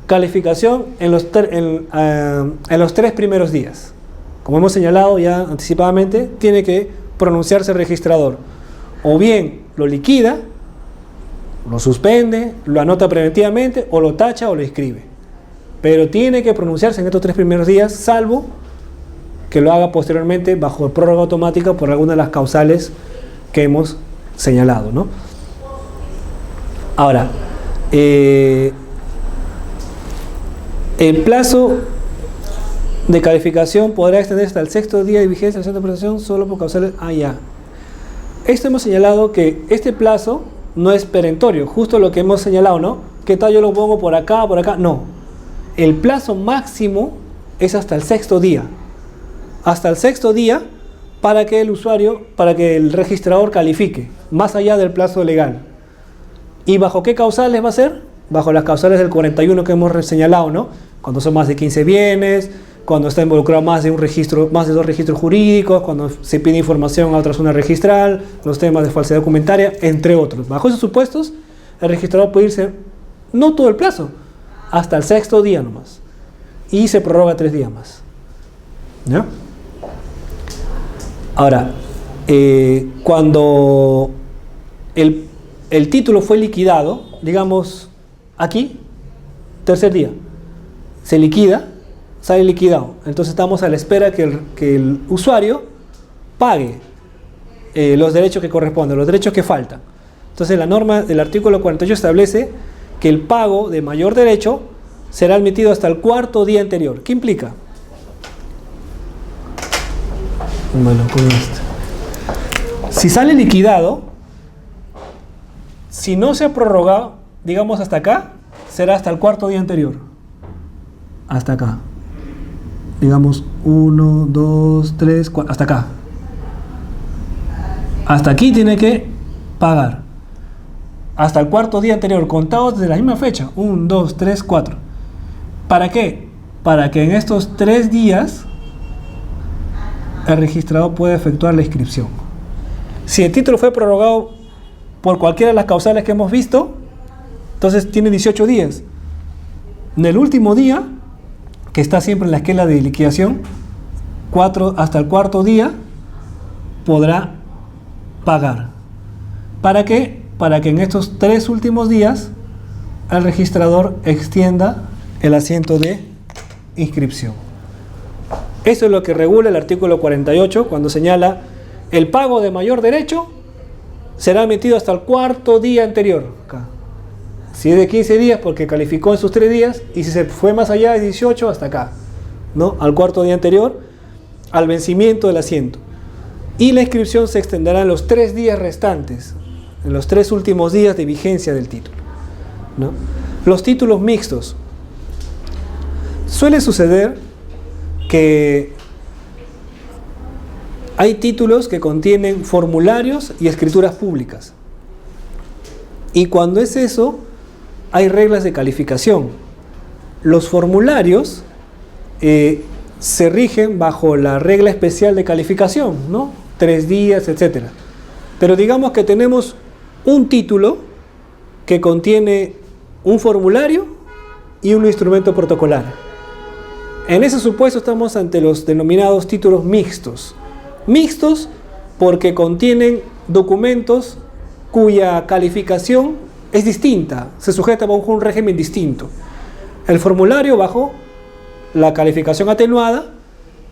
calificación en los 3 primeros días. Como hemos señalado ya anticipadamente, tiene que pronunciarse el registrador. O bien lo liquida, lo suspende, lo anota preventivamente, o lo tacha o lo inscribe. Pero tiene que pronunciarse en estos 3 primeros días, salvo que lo haga posteriormente bajo prórroga automática por alguna de las causales que hemos señalado, ¿no? Ahora, el plazo de calificación podrá extenderse hasta el 6º día de vigencia del centro de prestación solo por causales. Esto hemos señalado que este plazo no es perentorio, justo lo que hemos señalado, ¿no? ¿Qué tal yo lo pongo por acá, por acá? No. El plazo máximo es hasta el 6º día. Hasta el 6º día para que el usuario, para que el registrador califique, más allá del plazo legal. ¿Y bajo qué causales va a ser? Bajo las causales del 41 que hemos señalado, ¿no? Cuando son más de 15 bienes, cuando está involucrado más de 2 registros jurídicos, cuando se pide información a otra zona registral, los temas de falsedad documentaria, entre otros. Bajo esos supuestos, el registrador puede irse, no todo el plazo, hasta el 6º día nomás. Y se prorroga 3 días más. ¿Ya? Ahora, cuando el título fue liquidado, digamos aquí, 3er día, se liquida, sale liquidado. Entonces estamos a la espera que el usuario pague los derechos que corresponden, los derechos que faltan. Entonces la norma del artículo 48 establece que el pago de mayor derecho será admitido hasta el 4º día anterior. ¿Qué implica? Bueno, con esto. Si sale liquidado, si no se ha prorrogado, digamos hasta acá, será hasta el 4º día anterior. Hasta acá. Digamos 1, 2, 3, 4, hasta acá. Hasta aquí tiene que pagar. Hasta el 4º día anterior, contado desde la misma fecha. 1, 2, 3, 4. ¿Para qué? Para que en estos 3 días el registrador pueda efectuar la inscripción. Si el título fue prorrogado por cualquiera de las causales que hemos visto, entonces tiene 18 días. En el último día, que está siempre en la esquela de liquidación, hasta el 4º día podrá pagar. ¿Para qué? Para que en estos 3 últimos días el registrador extienda el asiento de inscripción. Eso es lo que regula el artículo 48 cuando señala el pago de mayor derecho será emitido hasta el cuarto día anterior. Acá. Si es de 15 días, porque calificó en sus 3 días, y si se fue más allá de 18, hasta acá, ¿no? Al cuarto día anterior, al vencimiento del asiento. Y la inscripción se extenderá en los 3 días restantes, en los 3 últimos días de vigencia del título, ¿no? Los títulos mixtos. Suele suceder que hay títulos que contienen formularios y escrituras públicas. Y cuando es eso, hay reglas de calificación. Los formularios se rigen bajo la regla especial de calificación, ¿no? 3 días, etc. Pero digamos que tenemos un título que contiene un formulario y un instrumento protocolar. En ese supuesto estamos ante los denominados títulos mixtos. Mixtos porque contienen documentos cuya calificación es distinta, se sujeta bajo un régimen distinto. El formulario bajo la calificación atenuada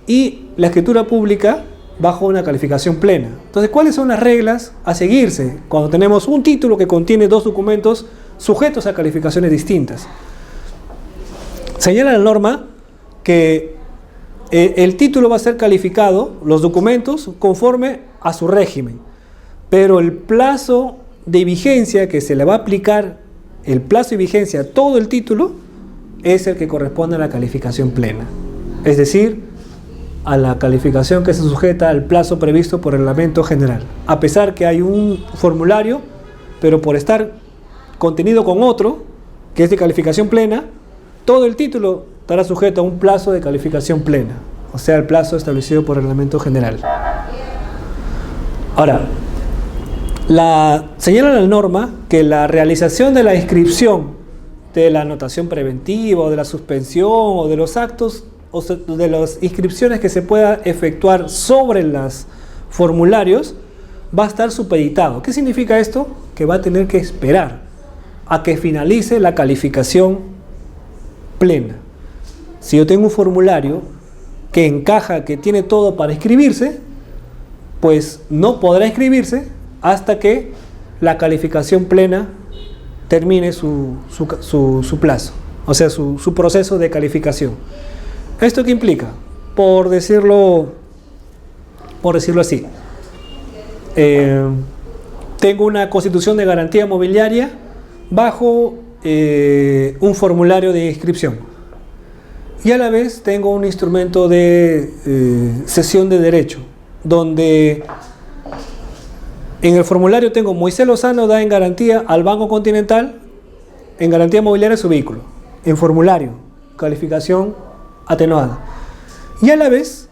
y la escritura pública bajo una calificación plena. Entonces, ¿cuáles son las reglas a seguirse cuando tenemos un título que contiene 2 documentos sujetos a calificaciones distintas? Señala la norma que el título va a ser calificado, los documentos, conforme a su régimen, pero el plazo de vigencia que se le va a aplicar, el plazo de vigencia a todo el título, es el que corresponde a la calificación plena, es decir, a la calificación que se sujeta al plazo previsto por el reglamento general, a pesar que hay un formulario, pero por estar contenido con otro, que es de calificación plena, todo el título estará sujeto a un plazo de calificación plena, o sea, el plazo establecido por el reglamento general. Ahora, señala la norma que la realización de la inscripción, de la anotación preventiva, o de la suspensión, o de los actos, o de las inscripciones que se pueda efectuar sobre los formularios, va a estar supeditado. ¿Qué significa esto? Que va a tener que esperar a que finalice la calificación plena. Si yo tengo un formulario que encaja, que tiene todo para inscribirse, pues no podrá inscribirse hasta que la calificación plena termine su plazo, o sea, su proceso de calificación. ¿Esto qué implica? Por decirlo así, tengo una constitución de garantía mobiliaria bajo un formulario de inscripción, y a la vez tengo un instrumento de cesión de derecho, donde en el formulario tengo: Moisés Lozano da en garantía al Banco Continental, en garantía mobiliaria, su vehículo. En formulario, calificación atenuada. Y a la vez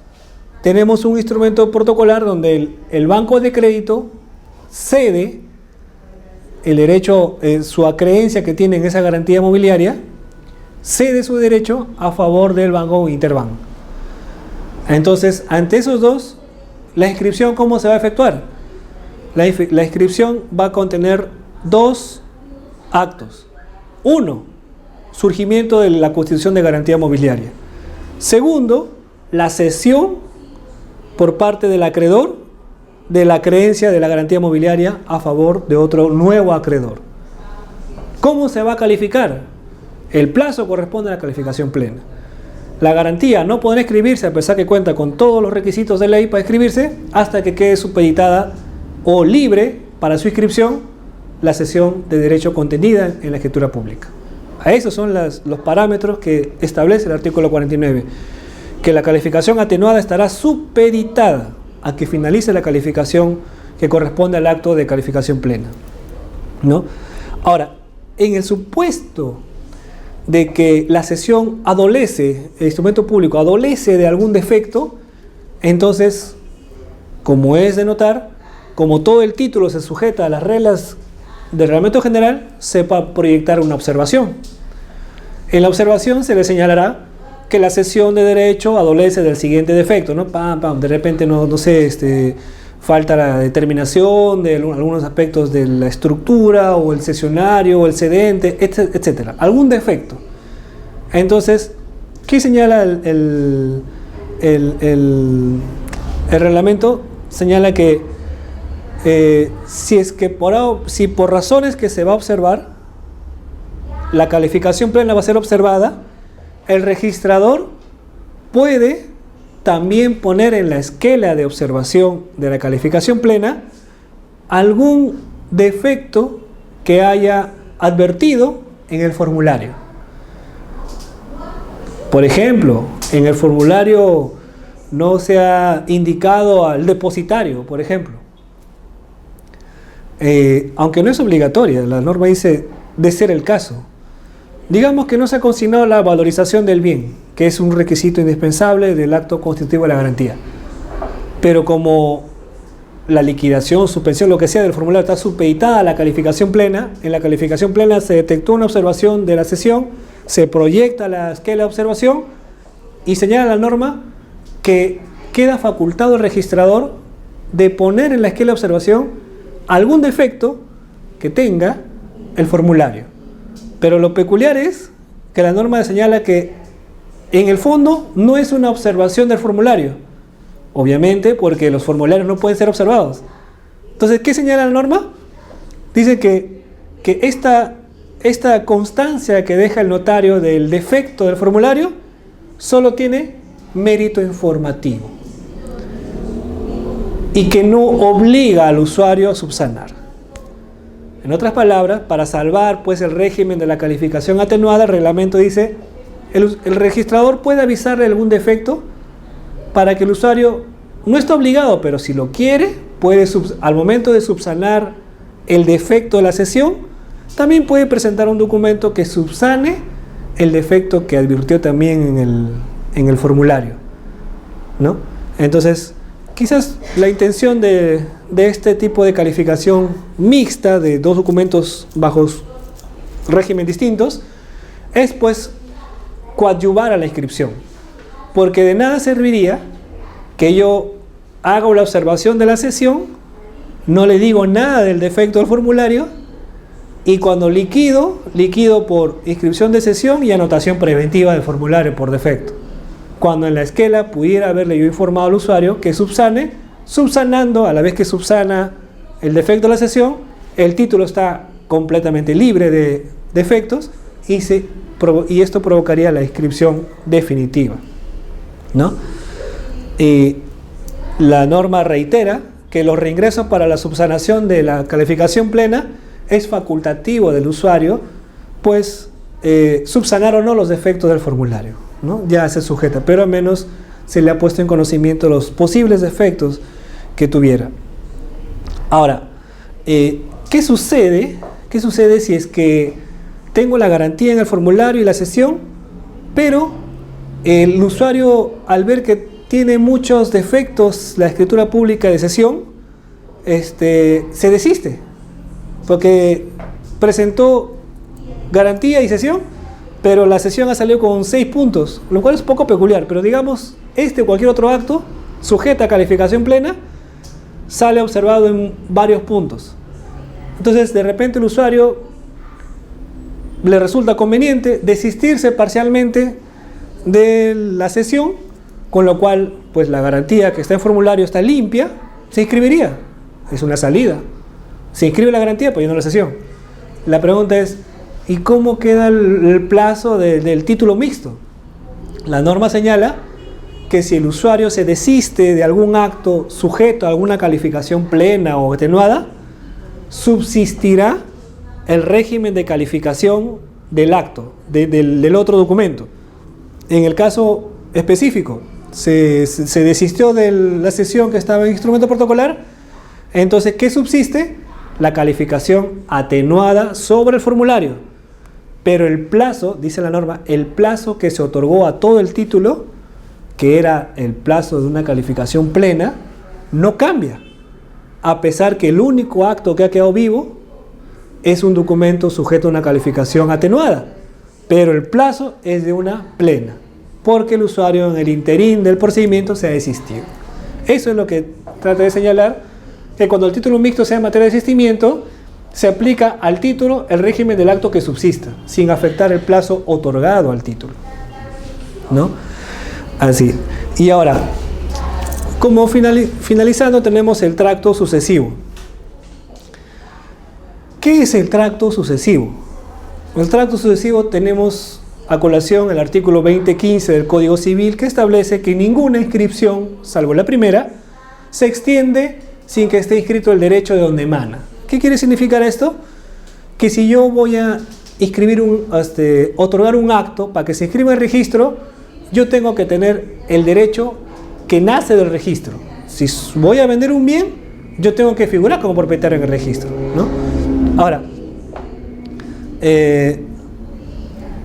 tenemos un instrumento protocolar donde el banco de crédito cede el derecho, su acreencia que tiene en esa garantía mobiliaria, cede su derecho a favor del Banco Interbank. Entonces, ante esos dos, la inscripción, ¿cómo se va a efectuar? La inscripción va a contener 2 actos. 1, surgimiento de la constitución de garantía mobiliaria. Segundo, la cesión por parte del acreedor de la creencia de la garantía mobiliaria a favor de otro nuevo acreedor. ¿Cómo se va a calificar? El plazo corresponde a la calificación plena. La garantía no podrá inscribirse, a pesar que cuenta con todos los requisitos de ley para inscribirse, hasta que quede supeditada o libre para su inscripción la cesión de derecho contenida en la escritura pública. A esos son los parámetros que establece el artículo 49, que la calificación atenuada estará supeditada a que finalice la calificación que corresponde al acto de calificación plena, ¿no? Ahora, en el supuesto de que la cesión adolece, el instrumento público adolece de algún defecto, entonces, como es de notar, como todo el título se sujeta a las reglas del reglamento general, se va a proyectar una observación. En la observación se le señalará que la cesión de derecho adolece del siguiente defecto, ¿no? De repente, no sé, falta la determinación de algunos aspectos de la estructura, o el cesionario, o el cedente, etcétera. Algún defecto. Entonces, ¿qué señala el reglamento? Señala que si por razones que se va a observar, la calificación plena va a ser observada, el registrador puede también poner en la esquela de observación de la calificación plena algún defecto que haya advertido en el formulario. Por ejemplo, en el formulario no se ha indicado al depositario, por ejemplo. Aunque no es obligatoria, la norma dice de ser el caso. Digamos que no se ha consignado la valorización del bien, que es un requisito indispensable del acto constitutivo de la garantía. Pero como la liquidación, suspensión, lo que sea del formulario está supeditada a la calificación plena, en la calificación plena se detectó una observación de la cesión, se proyecta la esquela de observación y señala la norma que queda facultado el registrador de poner en la esquela de observación algún defecto que tenga el formulario. Pero lo peculiar es que la norma señala que en el fondo no es una observación del formulario, obviamente porque los formularios no pueden ser observados. Entonces, ¿qué señala la norma? Dice que esta constancia que deja el notario del defecto del formulario solo tiene mérito informativo y que no obliga al usuario a subsanar. En otras palabras, para salvar pues el régimen de la calificación atenuada, el reglamento dice el registrador puede avisarle algún defecto para que el usuario no está obligado, pero si lo quiere, puede al momento de subsanar el defecto de la cesión, también puede presentar un documento que subsane el defecto que advirtió también en el formulario, ¿no? Entonces, quizás la intención de este tipo de calificación mixta de dos documentos bajo régimen distintos es pues coadyuvar a la inscripción, porque de nada serviría que yo haga la observación de la cesión, no le digo nada del defecto del formulario y cuando liquido por inscripción de cesión y anotación preventiva del formulario por defecto, cuando en la esquela pudiera haberle yo informado al usuario que subsanando, a la vez que subsana el defecto de la cesión, el título está completamente libre de defectos y esto provocaría la inscripción definitiva, ¿no? Y la norma reitera que los reingresos para la subsanación de la calificación plena es facultativo del usuario, pues subsanar o no los defectos del formulario, ¿no? Ya se sujeta, pero al menos se le ha puesto en conocimiento los posibles defectos que tuviera. Ahora, ¿qué sucede? ¿Qué sucede si es que tengo la garantía en el formulario y la cesión, pero el usuario, al ver que tiene muchos defectos la escritura pública de cesión, se desiste? Porque presentó garantía y cesión, pero la cesión ha salido con 6 puntos, lo cual es un poco peculiar, pero digamos, o cualquier otro acto, sujeta a calificación plena, sale observado en varios puntos. Entonces, de repente el usuario le resulta conveniente desistirse parcialmente de la cesión, con lo cual, pues la garantía que está en formulario está limpia, se inscribiría. Es una salida. Se inscribe la garantía pidiendo la cesión. La pregunta es, ¿y cómo queda el plazo del título mixto? La norma señala que si el usuario se desiste de algún acto sujeto a alguna calificación plena o atenuada, subsistirá el régimen de calificación del acto, del otro documento. En el caso específico, se desistió de la cesión que estaba en instrumento protocolar, entonces, ¿qué subsiste? La calificación atenuada sobre el formulario. Pero el plazo, dice la norma, el plazo que se otorgó a todo el título, que era el plazo de una calificación plena, no cambia, a pesar que el único acto que ha quedado vivo es un documento sujeto a una calificación atenuada, pero el plazo es de una plena, porque el usuario en el interín del procedimiento se ha desistido. Eso es lo que trata de señalar, que cuando el título mixto sea en materia de desistimiento, se aplica al título el régimen del acto que subsista, sin afectar el plazo otorgado al título, ¿no? Así. Y ahora, como finalizando, tenemos el tracto sucesivo. ¿Qué es el tracto sucesivo? El tracto sucesivo tenemos a colación el artículo 2015 del Código Civil, que establece que ninguna inscripción, salvo la primera, se extiende sin que esté inscrito el derecho de donde emana. ¿Qué quiere significar esto? Que si yo voy a inscribir otorgar un acto para que se inscriba el registro, yo tengo que tener el derecho que nace del registro. Si voy a vender un bien, yo tengo que figurar como propietario en el registro, ¿no? Ahora,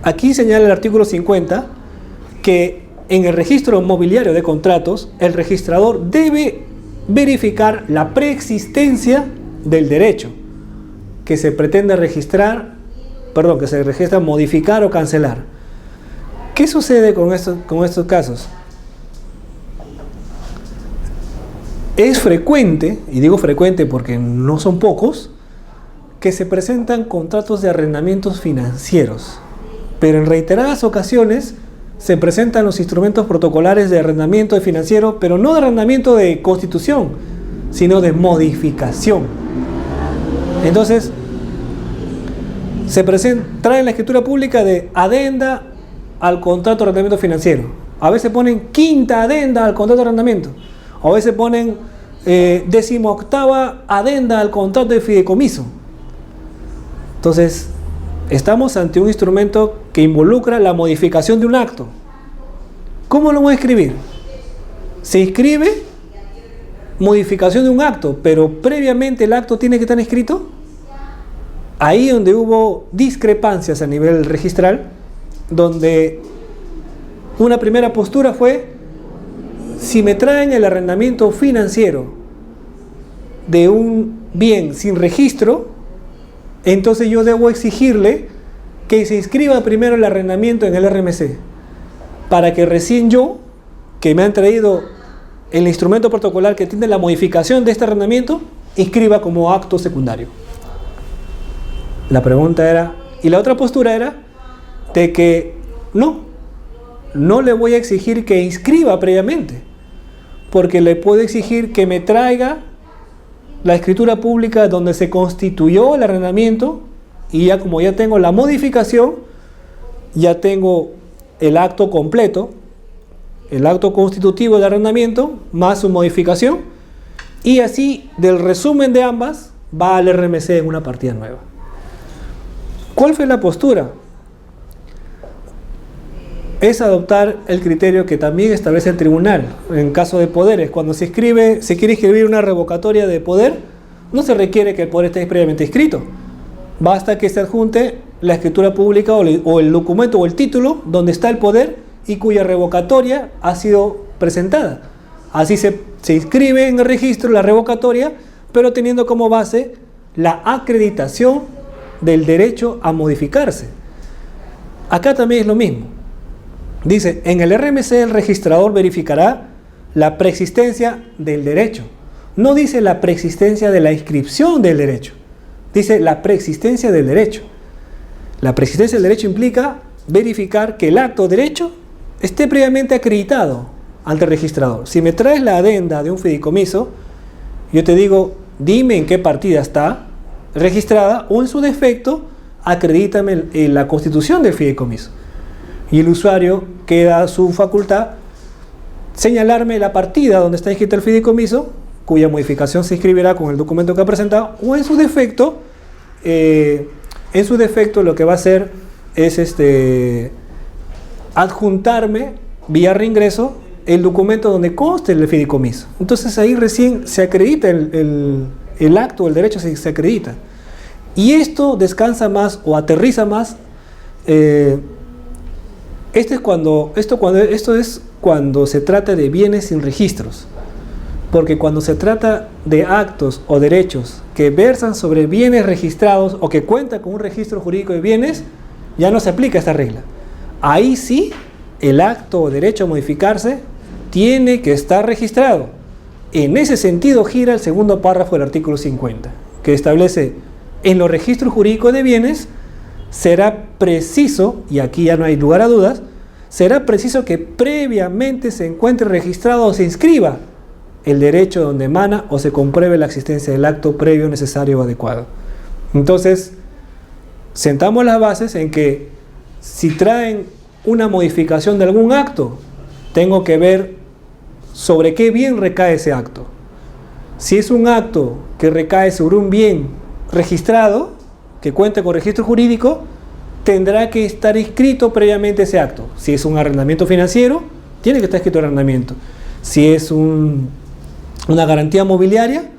aquí señala el artículo 50 que en el registro mobiliario de contratos, el registrador debe verificar la preexistencia del derecho que se pretende registrar, que se registra modificar o cancelar. ¿Qué sucede con estos casos? Es frecuente, y digo frecuente porque no son pocos, que se presentan contratos de arrendamientos financieros, pero en reiteradas ocasiones se presentan los instrumentos protocolares de arrendamiento financiero, pero no de arrendamiento de constitución, sino de modificación. Entonces, traen la escritura pública de adenda al contrato de arrendamiento financiero. A veces ponen quinta adenda al contrato de arrendamiento. A veces ponen 18ª adenda al contrato de fideicomiso. Entonces, estamos ante un instrumento que involucra la modificación de un acto. ¿Cómo lo voy a escribir? Se inscribe modificación de un acto, pero previamente el acto tiene que estar inscrito. Ahí donde hubo discrepancias a nivel registral, donde una primera postura fue: si me traen el arrendamiento financiero de un bien sin registro, entonces yo debo exigirle que se inscriba primero el arrendamiento en el RMC, para que recién yo, que me han traído el instrumento protocolar que tiene la modificación de este arrendamiento, inscriba como acto secundario. La pregunta era, y la otra postura era, de que no le voy a exigir que inscriba previamente, porque le puedo exigir que me traiga la escritura pública donde se constituyó el arrendamiento, y ya como ya tengo la modificación, ya tengo el acto completo, el acto constitutivo del arrendamiento más su modificación, y así del resumen de ambas va al RMC en una partida nueva. ¿Cuál fue la postura? Es adoptar el criterio que también establece el tribunal en caso de poderes. Cuando se quiere inscribir una revocatoria de poder, no se requiere que el poder esté previamente inscrito. Basta que se adjunte la escritura pública o el documento o el título donde está el poder y cuya revocatoria ha sido presentada. Así se inscribe en el registro la revocatoria, pero teniendo como base la acreditación del derecho a modificarse. Acá también es lo mismo. Dice, en el RMC el registrador verificará la preexistencia del derecho. No dice la preexistencia de la inscripción del derecho. Dice la preexistencia del derecho. La preexistencia del derecho implica verificar que el acto de derecho esté previamente acreditado ante el registrador. Si me traes la adenda de un fideicomiso, yo te digo, dime en qué partida está registrada, o en su defecto, acredítame la constitución del fideicomiso. Y el usuario queda a su facultad señalarme la partida donde está inscrito el fideicomiso, cuya modificación se inscribirá con el documento que ha presentado, o en su defecto lo que va a hacer es adjuntarme vía reingreso el documento donde conste el fideicomiso. Entonces ahí recién se acredita el acto, el derecho se acredita. Y esto descansa más o aterriza más. Esto es cuando se trata de bienes sin registros. Porque cuando se trata de actos o derechos que versan sobre bienes registrados o que cuentan con un registro jurídico de bienes, ya no se aplica esta regla. Ahí sí, el acto o derecho a modificarse tiene que estar registrado. En ese sentido gira el segundo párrafo del artículo 50, que establece: en los registros jurídicos de bienes será preciso, y aquí ya no hay lugar a dudas, será preciso que previamente se encuentre registrado o se inscriba el derecho donde emana o se compruebe la existencia del acto previo, necesario o adecuado. Entonces, sentamos las bases en que si traen una modificación de algún acto, tengo que ver sobre qué bien recae ese acto. Si es un acto que recae sobre un bien registrado, que cuente con registro jurídico, tendrá que estar inscrito previamente ese acto. Si es un arrendamiento financiero, tiene que estar escrito el arrendamiento. Si es una garantía mobiliaria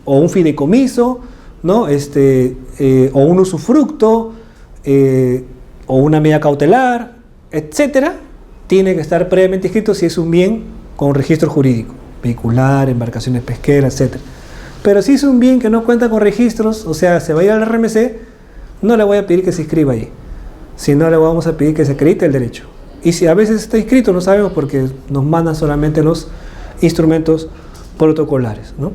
o un fideicomiso, ¿no? O un usufructo, o una medida cautelar, etcétera, tiene que estar previamente inscrito si es un bien con registro jurídico, vehicular, embarcaciones pesqueras, etcétera. Pero si es un bien que no cuenta con registros, o sea, se va a ir al RMC, no le voy a pedir que se inscriba ahí, sino le vamos a pedir que se acredite el derecho. Y si a veces está inscrito, no sabemos porque nos mandan solamente los instrumentos protocolares, ¿no?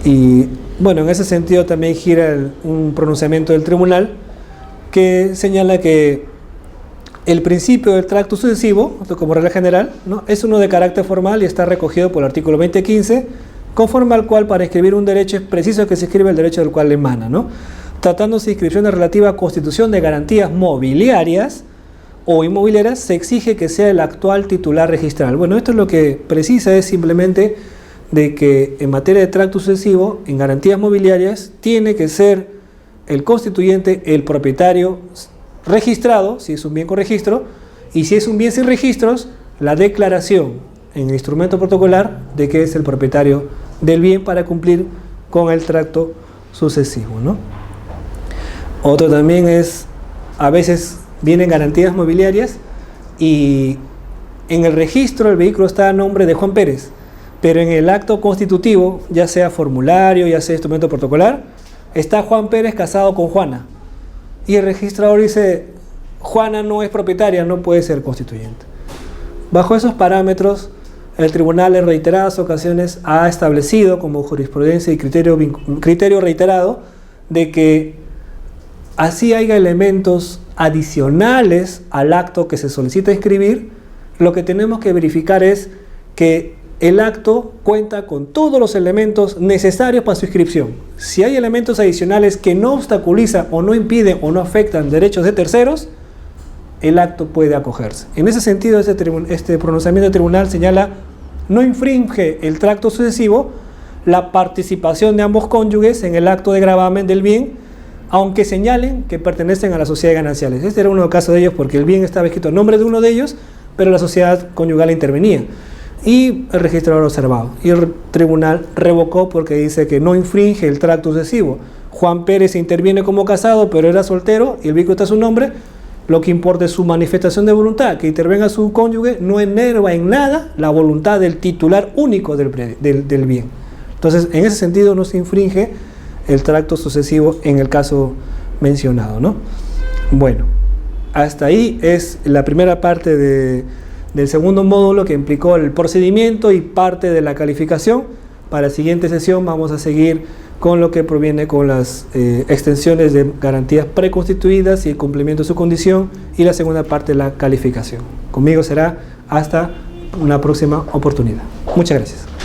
Y bueno, en ese sentido también gira un pronunciamiento del tribunal que señala que el principio del tracto sucesivo, como regla general, ¿no?, es uno de carácter formal y está recogido por el artículo 2015, conforme al cual para inscribir un derecho es preciso que se escriba el derecho del cual emana, ¿no? Tratándose de inscripciones relativas a constitución de garantías mobiliarias o inmobiliarias, se exige que sea el actual titular registral. Bueno, esto es lo que precisa, es simplemente de que en materia de tracto sucesivo, en garantías mobiliarias, tiene que ser el constituyente, el propietario registrado, si es un bien con registro, y si es un bien sin registros, la declaración en el instrumento protocolar de que es el propietario del bien para cumplir con el tracto sucesivo, ¿no? Otro también es, a veces vienen garantías mobiliarias y en el registro el vehículo está a nombre de Juan Pérez, pero en el acto constitutivo, ya sea formulario, ya sea instrumento protocolar, está Juan Pérez casado con Juana. Y el registrador dice, Juana no es propietaria, no puede ser constituyente. Bajo esos parámetros, el tribunal en reiteradas ocasiones ha establecido como jurisprudencia y criterio reiterado de que así haya elementos adicionales al acto que se solicita inscribir, lo que tenemos que verificar es que el acto cuenta con todos los elementos necesarios para su inscripción. Si hay elementos adicionales que no obstaculizan o no impiden o no afectan derechos de terceros, el acto puede acogerse. En ese sentido, este pronunciamiento del tribunal señala, no infringe el tracto sucesivo la participación de ambos cónyuges en el acto de gravamen del bien, aunque señalen que pertenecen a la sociedad de gananciales. Este era uno de los casos de ellos porque el bien estaba escrito a nombre de uno de ellos, pero la sociedad conyugal intervenía. Y el registrador observado. Y el tribunal revocó porque dice que no infringe el tracto sucesivo. Juan Pérez interviene como casado, pero era soltero y el vehículo está a su nombre. Lo que importa es su manifestación de voluntad. Que intervenga su cónyuge no enerva en nada la voluntad del titular único del bien. Entonces, en ese sentido no se infringe el tracto sucesivo en el caso mencionado, ¿no? Bueno, hasta ahí es la primera parte del segundo módulo que implicó el procedimiento y parte de la calificación. Para la siguiente sesión vamos a seguir con lo que proviene con las extensiones de garantías preconstituidas y el cumplimiento de su condición y la segunda parte de la calificación. Conmigo será hasta una próxima oportunidad. Muchas gracias.